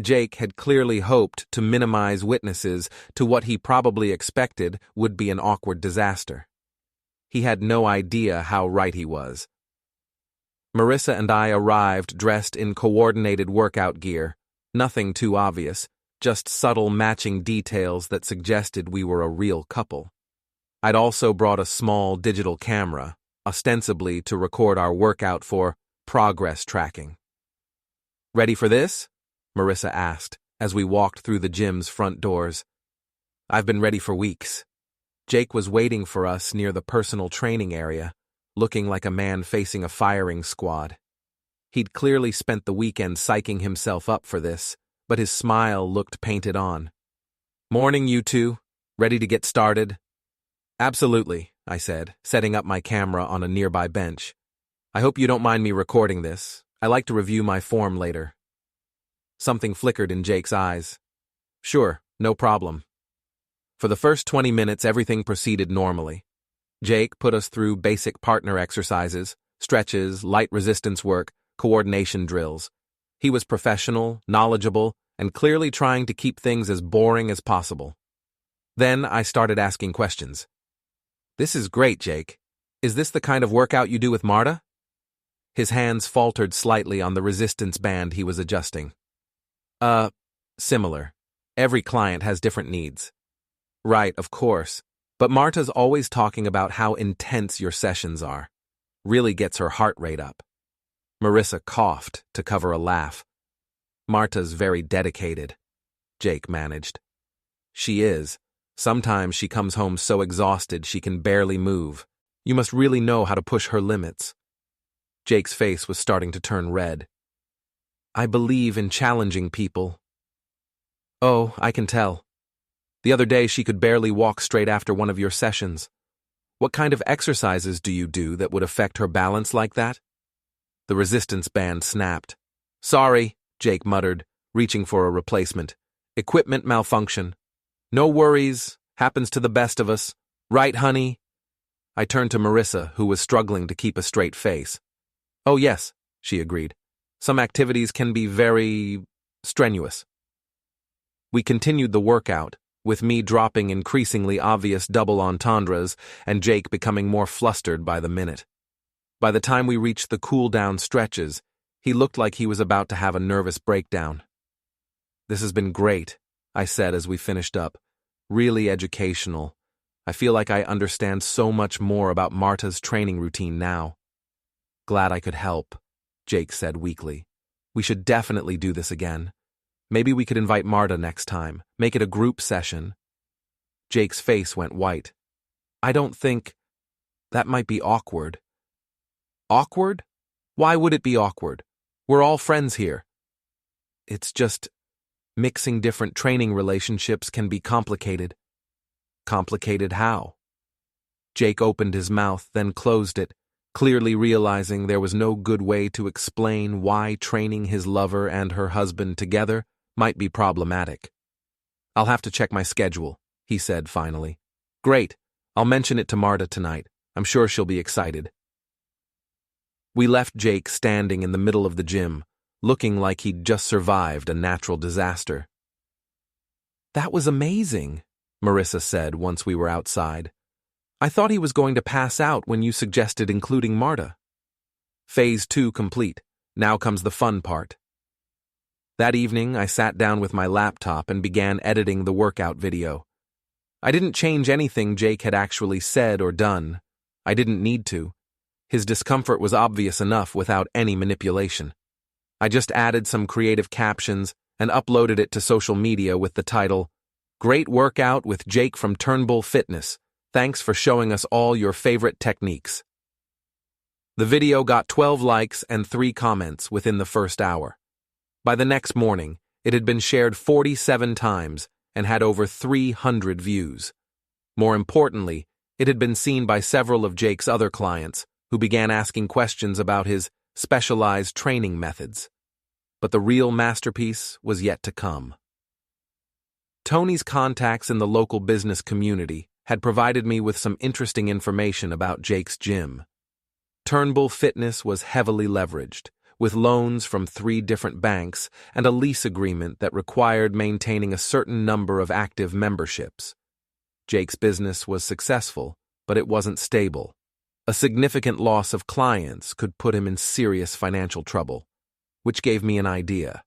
Jake had clearly hoped to minimize witnesses to what he probably expected would be an awkward disaster. He had no idea how right he was. Marissa and I arrived dressed in coordinated workout gear, nothing too obvious, just subtle matching details that suggested we were a real couple. I'd also brought a small digital camera, ostensibly to record our workout for progress tracking. Ready for this? Marissa asked as we walked through the gym's front doors. I've been ready for weeks. Jake was waiting for us near the personal training area, looking like a man facing a firing squad. He'd clearly spent the weekend psyching himself up for this, but his smile looked painted on. Morning, you two. Ready to get started? Absolutely, I said, setting up my camera on a nearby bench. I hope you don't mind me recording this. I like to review my form later. Something flickered in Jake's eyes. Sure, no problem. For the first 20 minutes, everything proceeded normally. Jake put us through basic partner exercises, stretches, light resistance work, coordination drills. He was professional, knowledgeable, and clearly trying to keep things as boring as possible. Then I started asking questions. This is great, Jake. Is this the kind of workout you do with Marta? His hands faltered slightly on the resistance band he was adjusting. Similar. Every client has different needs. Right, of course. But Marta's always talking about how intense your sessions are. Really gets her heart rate up. Marissa coughed to cover a laugh. Marta's very dedicated, Jake managed. She is. Sometimes she comes home so exhausted she can barely move. You must really know how to push her limits. Jake's face was starting to turn red. I believe in challenging people. Oh, I can tell. The other day she could barely walk straight after one of your sessions. What kind of exercises do you do that would affect her balance like that? The resistance band snapped. Sorry, Jake muttered, reaching for a replacement. Equipment malfunction. No worries, happens to the best of us. Right, honey? I turned to Marissa, who was struggling to keep a straight face. Oh yes, she agreed. Some activities can be very strenuous. We continued the workout, with me dropping increasingly obvious double entendres and Jake becoming more flustered by the minute. By the time we reached the cool-down stretches, he looked like he was about to have a nervous breakdown. This has been great, I said as we finished up. Really educational. I feel like I understand so much more about Marta's training routine now. Glad I could help, Jake said weakly. We should definitely do this again. Maybe we could invite Marta next time, make it a group session. Jake's face went white. I don't think... That might be awkward. Awkward? Why would it be awkward? We're all friends here. It's just... Mixing different training relationships can be complicated. Complicated how? Jake opened his mouth, then closed it, clearly realizing there was no good way to explain why training his lover and her husband together might be problematic. I'll have to check my schedule, he said finally. Great. I'll mention it to Marta tonight. I'm sure she'll be excited. We left Jake standing in the middle of the gym, looking like he'd just survived a natural disaster. That was amazing, Marissa said once we were outside. I thought he was going to pass out when you suggested including Marta. Phase 2 complete. Now comes the fun part. That evening, I sat down with my laptop and began editing the workout video. I didn't change anything Jake had actually said or done. I didn't need to. His discomfort was obvious enough without any manipulation. I just added some creative captions and uploaded it to social media with the title, Great Workout with Jake from Turnbull Fitness. Thanks for showing us all your favorite techniques. The video got 12 likes and 3 comments within the first hour. By the next morning, it had been shared 47 times and had over 300 views. More importantly, it had been seen by several of Jake's other clients, who began asking questions about his specialized training methods. But the real masterpiece was yet to come. Tony's contacts in the local business community had provided me with some interesting information about Jake's gym. Turnbull Fitness was heavily leveraged, with loans from 3 different banks and a lease agreement that required maintaining a certain number of active memberships. Jake's business was successful, but it wasn't stable. A significant loss of clients could put him in serious financial trouble, which gave me an idea.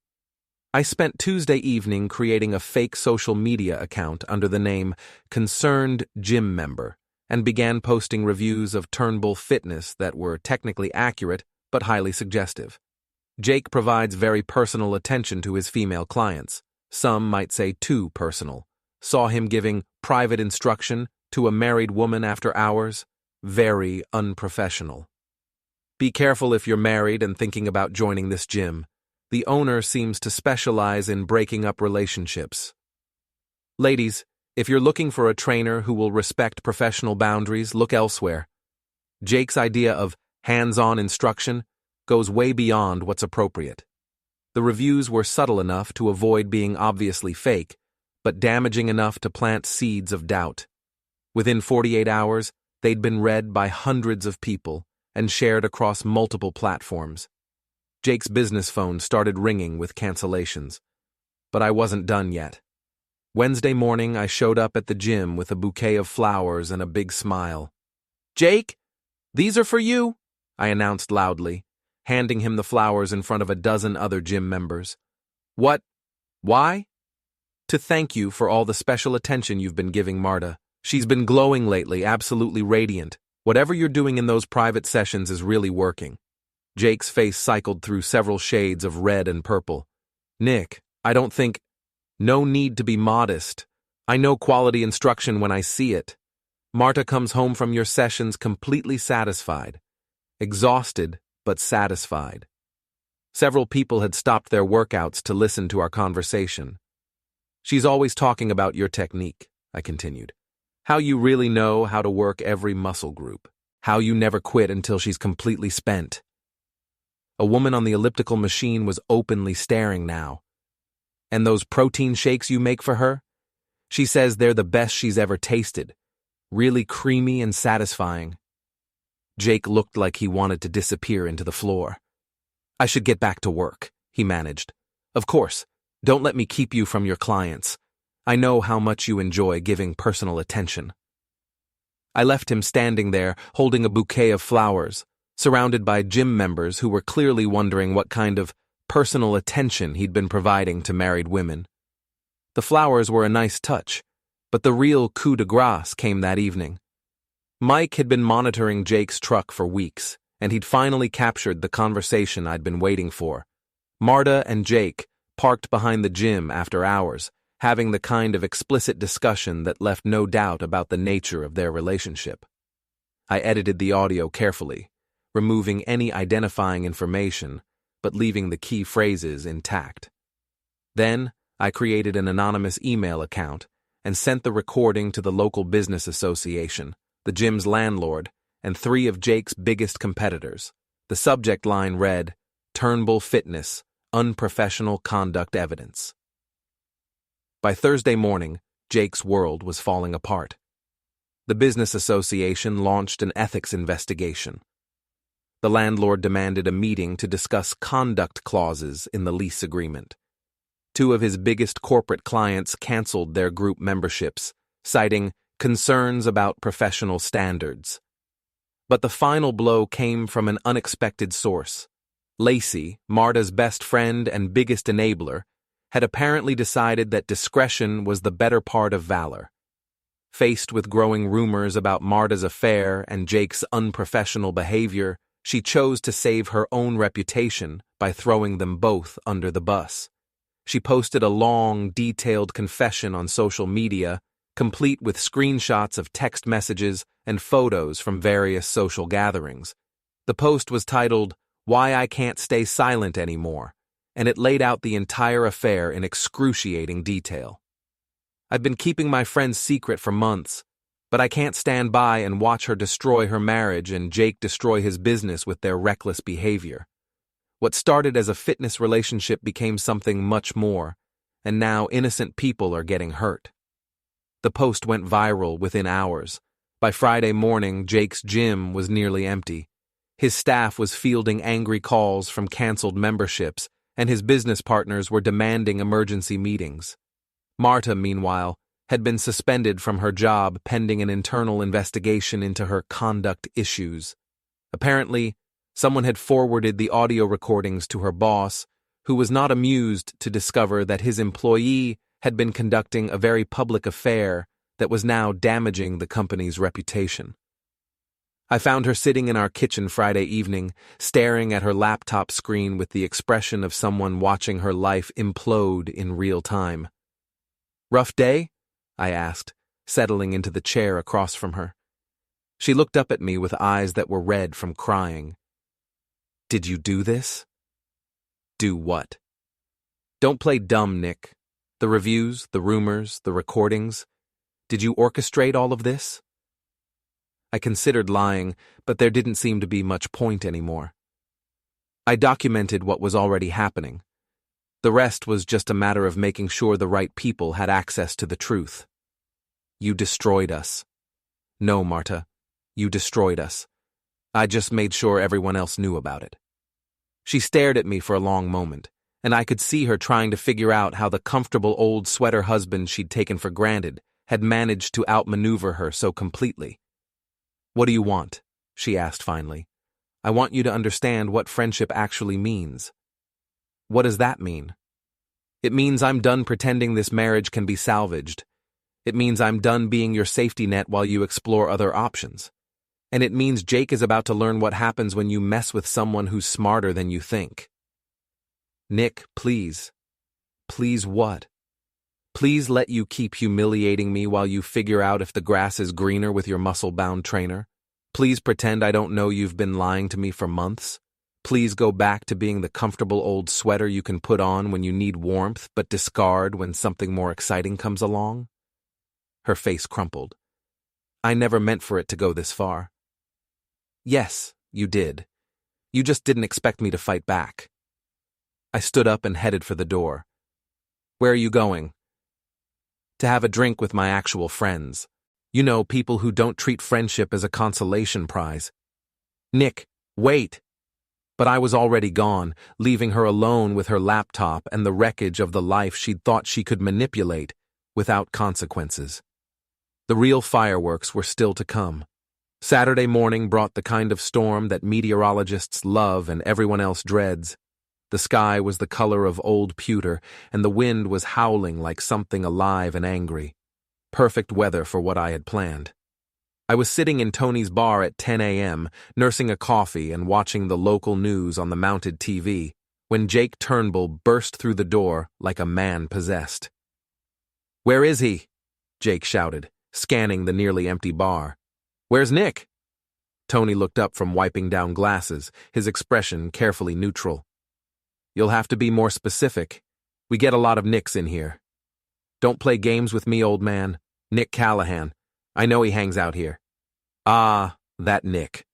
I spent Tuesday evening creating a fake social media account under the name Concerned Gym Member and began posting reviews of Turnbull Fitness that were technically accurate but highly suggestive. Jake provides very personal attention to his female clients. Some might say too personal. Saw him giving private instruction to a married woman after hours. Very unprofessional. Be careful if you're married and thinking about joining this gym. The owner seems to specialize in breaking up relationships. Ladies, if you're looking for a trainer who will respect professional boundaries, look elsewhere. Jake's idea of hands-on instruction goes way beyond what's appropriate. The reviews were subtle enough to avoid being obviously fake, but damaging enough to plant seeds of doubt. Within 48 hours, they'd been read by hundreds of people and shared across multiple platforms. Jake's business phone started ringing with cancellations. But I wasn't done yet. Wednesday morning, I showed up at the gym with a bouquet of flowers and a big smile. Jake, these are for you, I announced loudly, handing him the flowers in front of a dozen other gym members. What? Why? To thank you for all the special attention you've been giving Marta. She's been glowing lately, absolutely radiant. Whatever you're doing in those private sessions is really working. Jake's face cycled through several shades of red and purple. Nick, I don't think... No need to be modest. I know quality instruction when I see it. Marta comes home from your sessions completely satisfied. Exhausted, but satisfied. Several people had stopped their workouts to listen to our conversation. She's always talking about your technique, I continued. How you really know how to work every muscle group. How you never quit until she's completely spent. A woman on the elliptical machine was openly staring now. And those protein shakes you make for her? She says they're the best she's ever tasted. Really creamy and satisfying. Jake looked like he wanted to disappear into the floor. I should get back to work, he managed. Of course, don't let me keep you from your clients. I know how much you enjoy giving personal attention. I left him standing there, holding a bouquet of flowers, surrounded by gym members who were clearly wondering what kind of personal attention he'd been providing to married women. The flowers were a nice touch, but the real coup de grace came that evening. Mike had been monitoring Jake's truck for weeks, and he'd finally captured the conversation I'd been waiting for. Marta and Jake, parked behind the gym after hours, having the kind of explicit discussion that left no doubt about the nature of their relationship. I edited the audio carefully, removing any identifying information, but leaving the key phrases intact. Then, I created an anonymous email account and sent the recording to the local business association, the gym's landlord, and 3 of Jake's biggest competitors. The subject line read, "Turnbull Fitness, Unprofessional Conduct Evidence." By Thursday morning, Jake's world was falling apart. The business association launched an ethics investigation. The landlord demanded a meeting to discuss conduct clauses in the lease agreement. 2 of his biggest corporate clients canceled their group memberships, citing concerns about professional standards. But the final blow came from an unexpected source. Lacey, Marta's best friend and biggest enabler, had apparently decided that discretion was the better part of valor. Faced with growing rumors about Marta's affair and Jake's unprofessional behavior, she chose to save her own reputation by throwing them both under the bus. She posted a long, detailed confession on social media, complete with screenshots of text messages and photos from various social gatherings. The post was titled, "Why I Can't Stay Silent Anymore," and it laid out the entire affair in excruciating detail. "I've been keeping my friend's secret for months, but I can't stand by and watch her destroy her marriage and Jake destroy his business with their reckless behavior. What started as a fitness relationship became something much more, and now innocent people are getting hurt." The post went viral within hours. By Friday morning, Jake's gym was nearly empty. His staff was fielding angry calls from canceled memberships, and his business partners were demanding emergency meetings. Marta, meanwhile, had been suspended from her job pending an internal investigation into her conduct issues. Apparently, someone had forwarded the audio recordings to her boss, who was not amused to discover that his employee had been conducting a very public affair that was now damaging the company's reputation. I found her sitting in our kitchen Friday evening, staring at her laptop screen with the expression of someone watching her life implode in real time. "Rough day?" I asked, settling into the chair across from her. She looked up at me with eyes that were red from crying. "Did you do this?" "Do what?" "Don't play dumb, Nick. The reviews, the rumors, the recordings. Did you orchestrate all of this?" I considered lying, but there didn't seem to be much point anymore. I documented what was already happening. The rest was just a matter of making sure the right people had access to the truth. "You destroyed us." "No, Marta, you destroyed us. I just made sure everyone else knew about it." She stared at me for a long moment, and I could see her trying to figure out how the comfortable old sweater husband she'd taken for granted had managed to outmaneuver her so completely. "What do you want?" she asked finally. "I want you to understand what friendship actually means." "What does that mean?" "It means I'm done pretending this marriage can be salvaged. It means I'm done being your safety net while you explore other options. And it means Jake is about to learn what happens when you mess with someone who's smarter than you think." "Nick, please." "Please what?" "Please let you keep humiliating me while you figure out if the grass is greener with your muscle-bound trainer. Please pretend I don't know you've been lying to me for months. Please go back to being the comfortable old sweater you can put on when you need warmth but discard when something more exciting comes along." Her face crumpled. "I never meant for it to go this far." "Yes, you did. You just didn't expect me to fight back." I stood up and headed for the door. "Where are you going?" "To have a drink with my actual friends. You know, people who don't treat friendship as a consolation prize." "Nick, wait!" But I was already gone, leaving her alone with her laptop and the wreckage of the life she'd thought she could manipulate without consequences. The real fireworks were still to come. Saturday morning brought the kind of storm that meteorologists love and everyone else dreads. The sky was the color of old pewter, and the wind was howling like something alive and angry. Perfect weather for what I had planned. I was sitting in Tony's bar at 10 a.m., nursing a coffee and watching the local news on the mounted TV, when Jake Turnbull burst through the door like a man possessed. Where is he? Jake shouted, scanning the nearly empty bar. Where's Nick? Tony looked up from wiping down glasses, his expression carefully neutral. You'll have to be more specific. We get a lot of Nicks in here. Don't play games with me, old man. Nick Callahan. I know he hangs out here. Ah, that Nick.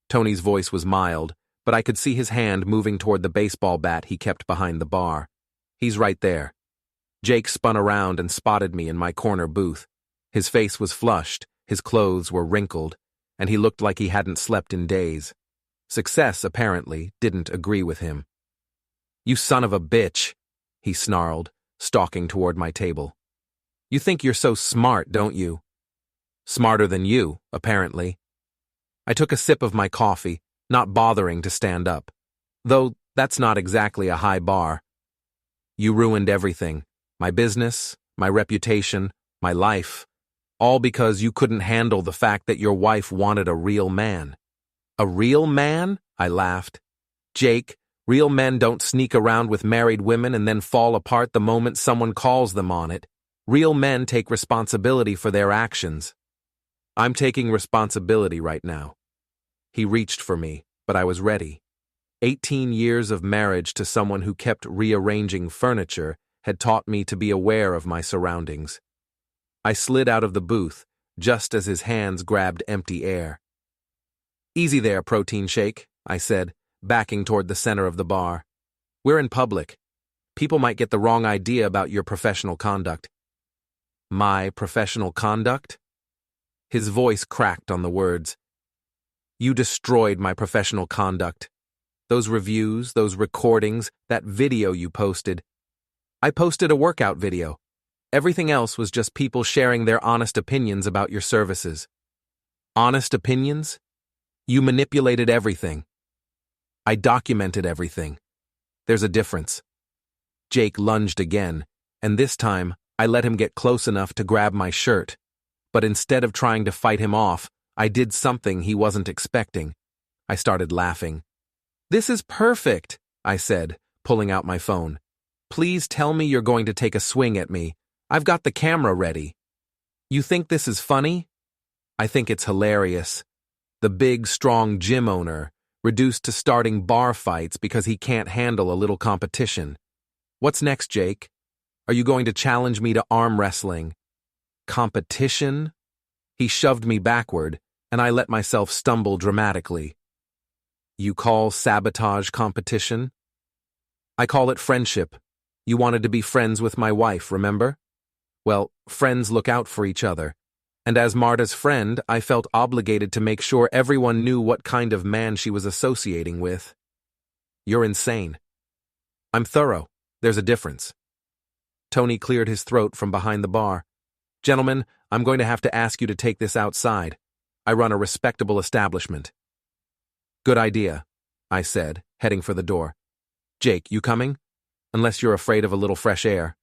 Tony's voice was mild, but I could see his hand moving toward the baseball bat he kept behind the bar. He's right there. Jake spun around and spotted me in my corner booth. His face was flushed, his clothes were wrinkled, and he looked like he hadn't slept in days. Success, apparently, didn't agree with him. You son of a bitch, he snarled, stalking toward my table. You think you're so smart, don't you? Smarter than you, apparently. I took a sip of my coffee, not bothering to stand up. Though that's not exactly a high bar. You ruined everything. My business, my reputation, my life. All because you couldn't handle the fact that your wife wanted a real man. A real man? I laughed. Jake, real men don't sneak around with married women and then fall apart the moment someone calls them on it. Real men take responsibility for their actions. I'm taking responsibility right now. He reached for me, but I was ready. 18 years of marriage to someone who kept rearranging furniture had taught me to be aware of my surroundings. I slid out of the booth, just as his hands grabbed empty air. Easy there, protein shake, I said, backing toward the center of the bar. We're in public. People might get the wrong idea about your professional conduct. My professional conduct? His voice cracked on the words. You destroyed my professional conduct. Those reviews, those recordings, that video you posted. I posted a workout video. Everything else was just people sharing their honest opinions about your services. Honest opinions? You manipulated everything. I documented everything. There's a difference. Jake lunged again, and this time I let him get close enough to grab my shirt. But instead of trying to fight him off, I did something he wasn't expecting. I started laughing. This is perfect, I said, pulling out my phone. Please tell me you're going to take a swing at me. I've got the camera ready. You think this is funny? I think it's hilarious. The big, strong gym owner, reduced to starting bar fights because he can't handle a little competition. What's next, Jake? Are you going to challenge me to arm wrestling? Competition? He shoved me backward, and I let myself stumble dramatically. You call sabotage competition? I call it friendship. You wanted to be friends with my wife, remember? Well, friends look out for each other. And as Marta's friend, I felt obligated to make sure everyone knew what kind of man she was associating with. You're insane. I'm thorough. There's a difference. Tony cleared his throat from behind the bar. Gentlemen, I'm going to have to ask you to take this outside. I run a respectable establishment. Good idea, I said, heading for the door. Jake, you coming? Unless you're afraid of a little fresh air.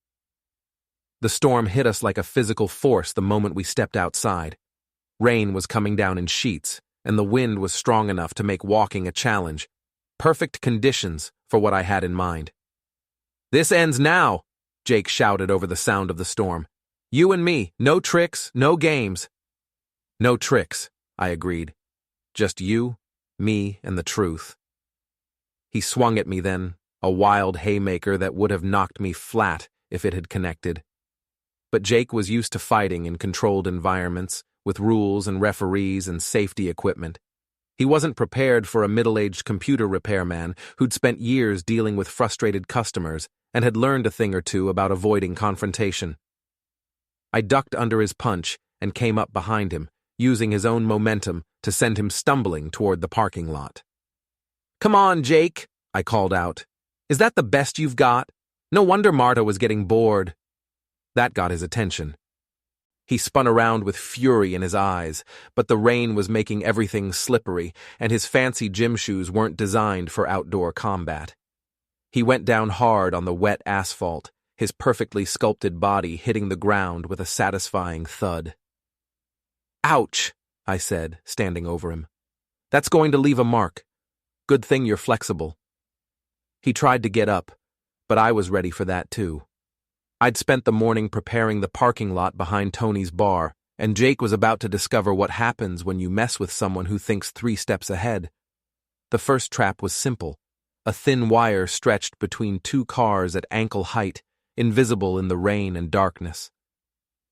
The storm hit us like a physical force the moment we stepped outside. Rain was coming down in sheets, and the wind was strong enough to make walking a challenge. Perfect conditions for what I had in mind. This ends now, Jake shouted over the sound of the storm. You and me, no tricks, no games. No tricks, I agreed. Just you, me, and the truth. He swung at me then, a wild haymaker that would have knocked me flat if it had connected. But Jake was used to fighting in controlled environments, with rules and referees and safety equipment. He wasn't prepared for a middle-aged computer repairman who'd spent years dealing with frustrated customers and had learned a thing or two about avoiding confrontation. I ducked under his punch and came up behind him, using his own momentum to send him stumbling toward the parking lot. Come on, Jake, I called out. Is that the best you've got? No wonder Marta was getting bored. That got his attention. He spun around with fury in his eyes, but the rain was making everything slippery, and his fancy gym shoes weren't designed for outdoor combat. He went down hard on the wet asphalt, his perfectly sculpted body hitting the ground with a satisfying thud. Ouch, I said, standing over him. That's going to leave a mark. Good thing you're flexible. He tried to get up, but I was ready for that too. I'd spent the morning preparing the parking lot behind Tony's bar, and Jake was about to discover what happens when you mess with someone who thinks 3 steps ahead. The first trap was simple: a thin wire stretched between 2 cars at ankle height, invisible in the rain and darkness.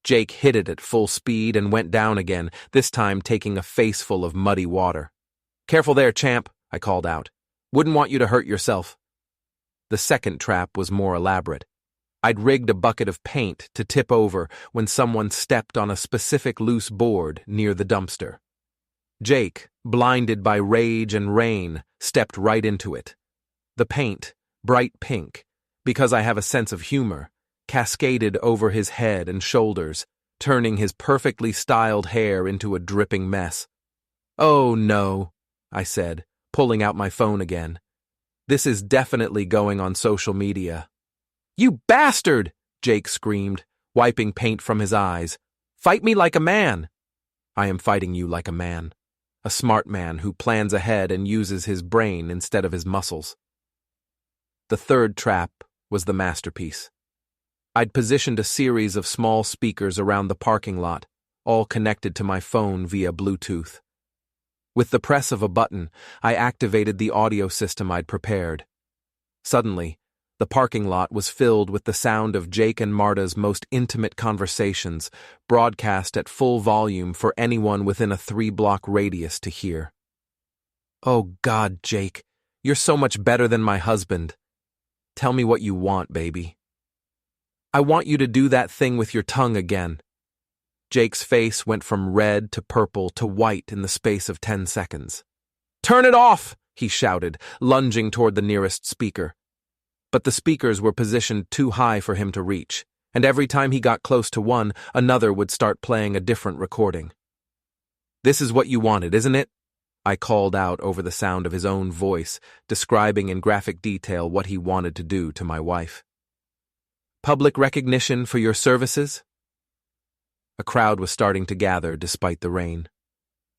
Jake hit it at full speed and went down again, this time taking a faceful of muddy water. "Careful there, champ," I called out. "Wouldn't want you to hurt yourself." The second trap was more elaborate. I'd rigged a bucket of paint to tip over when someone stepped on a specific loose board near the dumpster. Jake, blinded by rage and rain, stepped right into it. The paint, bright pink, because I have a sense of humor, cascaded over his head and shoulders, turning his perfectly styled hair into a dripping mess. "Oh no," I said, pulling out my phone again. "This is definitely going on social media." "You bastard!" Jake screamed, wiping paint from his eyes. "Fight me like a man." "I am fighting you like a man. A smart man who plans ahead and uses his brain instead of his muscles." The third trap was the masterpiece. I'd positioned a series of small speakers around the parking lot, all connected to my phone via Bluetooth. With the press of a button, I activated the audio system I'd prepared. Suddenly, the parking lot was filled with the sound of Jake and Marta's most intimate conversations, broadcast at full volume for anyone within a 3-block radius to hear. "Oh God, Jake, you're so much better than my husband. Tell me what you want, baby." "I want you to do that thing with your tongue again." Jake's face went from red to purple to white in the space of 10 seconds. "Turn it off!" he shouted, lunging toward the nearest speaker. But the speakers were positioned too high for him to reach, and every time he got close to one, another would start playing a different recording. "This is what you wanted, isn't it?" I called out over the sound of his own voice, describing in graphic detail what he wanted to do to my wife. "Public recognition for your services?" A crowd was starting to gather despite the rain.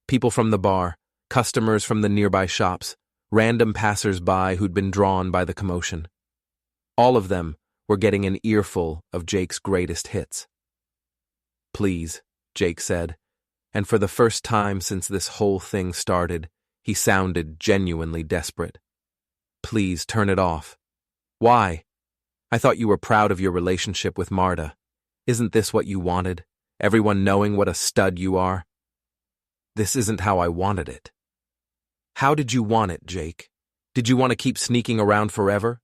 People from the bar, customers from the nearby shops, random passers-by who'd been drawn by the commotion. All of them were getting an earful of Jake's greatest hits. "Please," Jake said, and for the first time since this whole thing started, he sounded genuinely desperate. "Please turn it off." "Why? I thought you were proud of your relationship with Marta. Isn't this what you wanted? Everyone knowing what a stud you are?" "This isn't how I wanted it." "How did you want it, Jake? Did you want to keep sneaking around forever?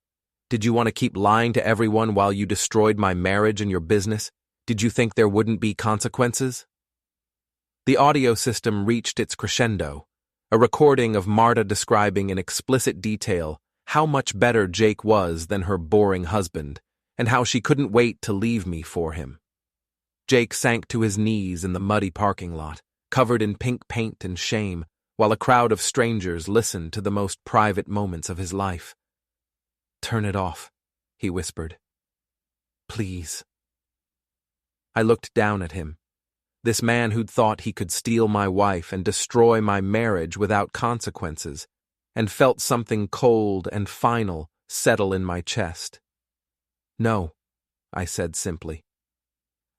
Did you want to keep lying to everyone while you destroyed my marriage and your business? Did you think there wouldn't be consequences?" The audio system reached its crescendo, a recording of Marta describing in explicit detail how much better Jake was than her boring husband, and how she couldn't wait to leave me for him. Jake sank to his knees in the muddy parking lot, covered in pink paint and shame, while a crowd of strangers listened to the most private moments of his life. "Turn it off," he whispered. "Please." I looked down at him, this man who'd thought he could steal my wife and destroy my marriage without consequences, and felt something cold and final settle in my chest. "No," I said simply.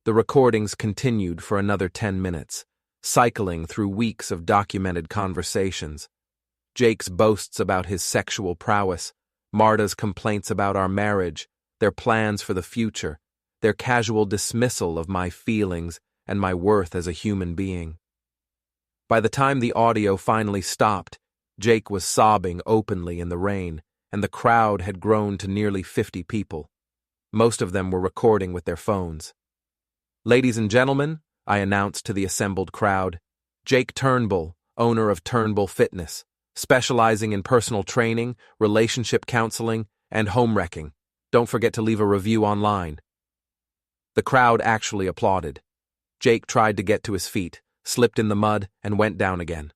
The recordings continued for another 10 minutes, cycling through weeks of documented conversations. Jake's boasts about his sexual prowess, Marta's complaints about our marriage, their plans for the future, their casual dismissal of my feelings and my worth as a human being. By the time the audio finally stopped, Jake was sobbing openly in the rain, and the crowd had grown to nearly 50 people. Most of them were recording with their phones. "Ladies and gentlemen," I announced to the assembled crowd, "Jake Turnbull, owner of Turnbull Fitness, specializing in personal training, relationship counseling, and home wrecking. Don't forget to leave a review online." The crowd actually applauded. Jake tried to get to his feet, slipped in the mud, and went down again.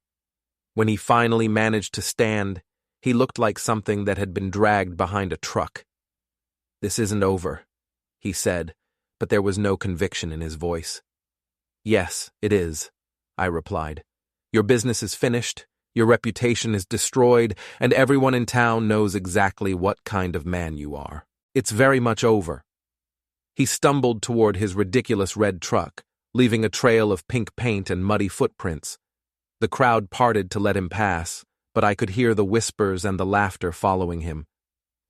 When he finally managed to stand, he looked like something that had been dragged behind a truck. "This isn't over," he said, but there was no conviction in his voice. "Yes, it is," I replied. "Your business is finished, your reputation is destroyed, and everyone in town knows exactly what kind of man you are. It's very much over." He stumbled toward his ridiculous red truck, leaving a trail of pink paint and muddy footprints. The crowd parted to let him pass, but I could hear the whispers and the laughter following him.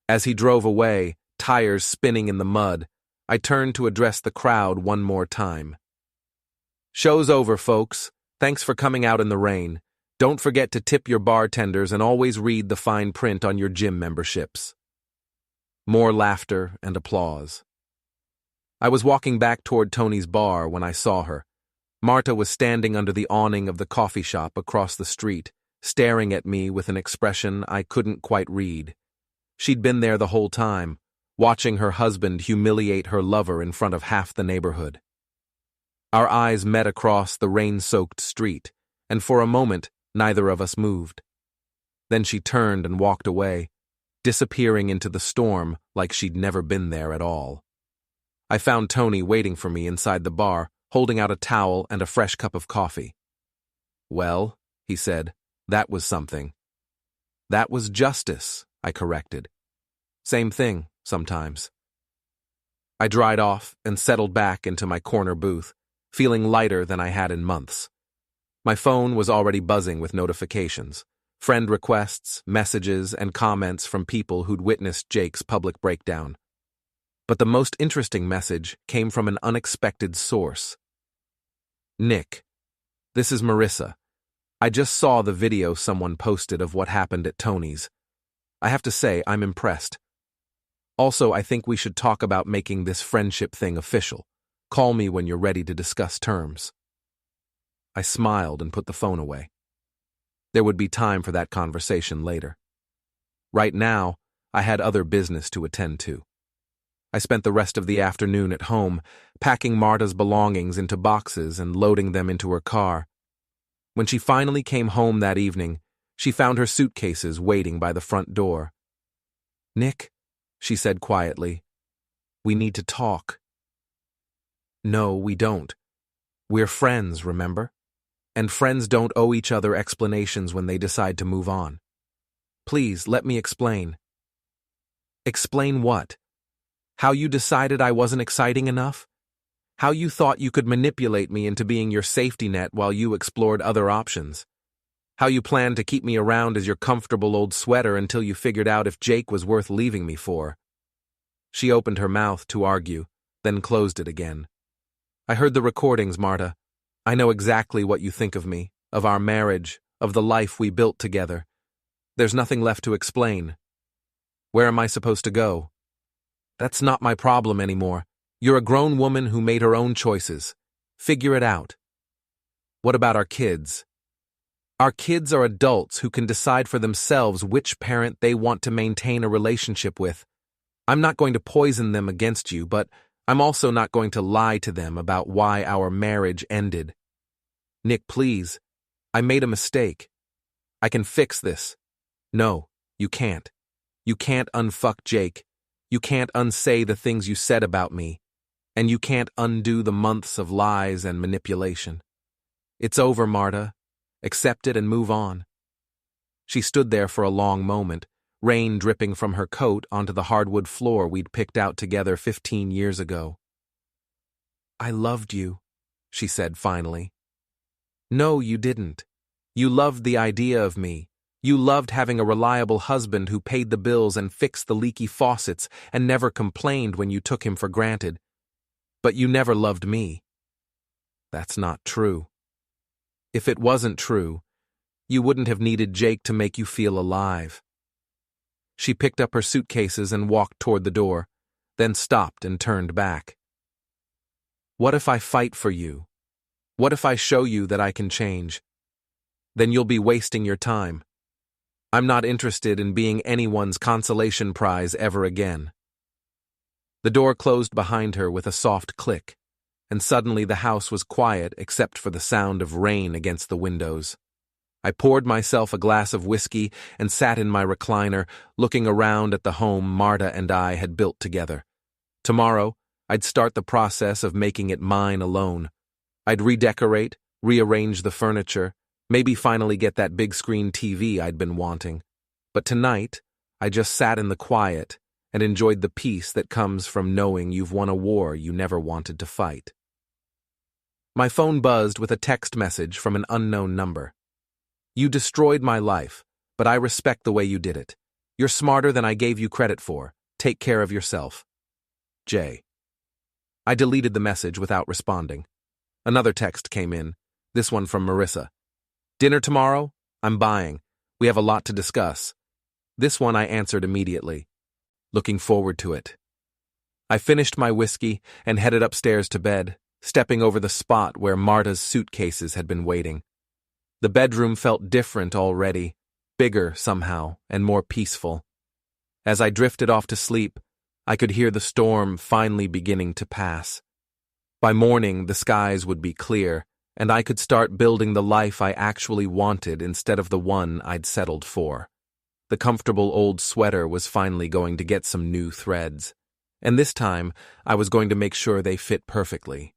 As he drove away, tires spinning in the mud, I turned to address the crowd one more time. "Show's over, folks. Thanks for coming out in the rain. Don't forget to tip your bartenders and always read the fine print on your gym memberships." More laughter and applause. I was walking back toward Tony's bar when I saw her. Marta was standing under the awning of the coffee shop across the street, staring at me with an expression I couldn't quite read. She'd been there the whole time, watching her husband humiliate her lover in front of half the neighborhood. Our eyes met across the rain-soaked street, and for a moment, neither of us moved. Then she turned and walked away, disappearing into the storm like she'd never been there at all. I found Tony waiting for me inside the bar, holding out a towel and a fresh cup of coffee. "Well," he said, "that was something." "That was justice," I corrected. "Same thing, sometimes." I dried off and settled back into my corner booth, feeling lighter than I had in months. My phone was already buzzing with notifications, friend requests, messages, and comments from people who'd witnessed Jake's public breakdown. But the most interesting message came from an unexpected source. "Nick, this is Marissa. I just saw the video someone posted of what happened at Tony's. I have to say, I'm impressed. Also, I think we should talk about making this friendship thing official. Call me when you're ready to discuss terms." I smiled and put the phone away. There would be time for that conversation later. Right now, I had other business to attend to. I spent the rest of the afternoon at home, packing Marta's belongings into boxes and loading them into her car. When she finally came home that evening, she found her suitcases waiting by the front door. "Nick," she said quietly, "we need to talk." "No, we don't. We're friends, remember? And friends don't owe each other explanations when they decide to move on. Please, let me explain." "Explain what? How you decided I wasn't exciting enough? How you thought you could manipulate me into being your safety net while you explored other options? How you planned to keep me around as your comfortable old sweater until you figured out if Jake was worth leaving me for?" She opened her mouth to argue, then closed it again. "I heard the recordings, Marta. I know exactly what you think of me, of our marriage, of the life we built together. There's nothing left to explain. Where am I supposed to go? That's not my problem anymore. You're a grown woman who made her own choices. Figure it out. What about our kids? Our kids are adults who can decide for themselves which parent they want to maintain a relationship with. I'm not going to poison them against you, but I'm also not going to lie to them about why our marriage ended. Nick, please. I made a mistake. I can fix this. No, you can't. You can't unfuck Jake. You can't unsay the things you said about me. And you can't undo the months of lies and manipulation. It's over, Marta. Accept it and move on." She stood there for a long moment, rain dripping from her coat onto the hardwood floor we'd picked out together 15 years ago. "I loved you," she said finally. "No, you didn't. You loved the idea of me. You loved having a reliable husband who paid the bills and fixed the leaky faucets and never complained when you took him for granted. But you never loved me." "That's not true." "If it wasn't true, you wouldn't have needed Jake to make you feel alive." She picked up her suitcases and walked toward the door, then stopped and turned back. "What if I fight for you? What if I show you that I can change? Then you'll be wasting your time. I'm not interested in being anyone's consolation prize ever again." The door closed behind her with a soft click, and suddenly the house was quiet except for the sound of rain against the windows. I poured myself a glass of whiskey and sat in my recliner, looking around at the home Marta and I had built together. Tomorrow, I'd start the process of making it mine alone. I'd redecorate, rearrange the furniture, maybe finally get that big screen TV I'd been wanting. But tonight, I just sat in the quiet, and enjoyed the peace that comes from knowing you've won a war you never wanted to fight. My phone buzzed with a text message from an unknown number. You destroyed my life, but I respect the way you did it. You're smarter than I gave you credit for. Take care of yourself. J. I deleted the message without responding. Another text came in, this one from Marissa. Dinner tomorrow? I'm buying. We have a lot to discuss. This one I answered immediately. Looking forward to it. I finished my whiskey and headed upstairs to bed, stepping over the spot where Marta's suitcases had been waiting. The bedroom felt different already, bigger somehow, and more peaceful. As I drifted off to sleep, I could hear the storm finally beginning to pass. By morning, the skies would be clear, and I could start building the life I actually wanted instead of the one I'd settled for. The comfortable old sweater was finally going to get some new threads, and this time I was going to make sure they fit perfectly.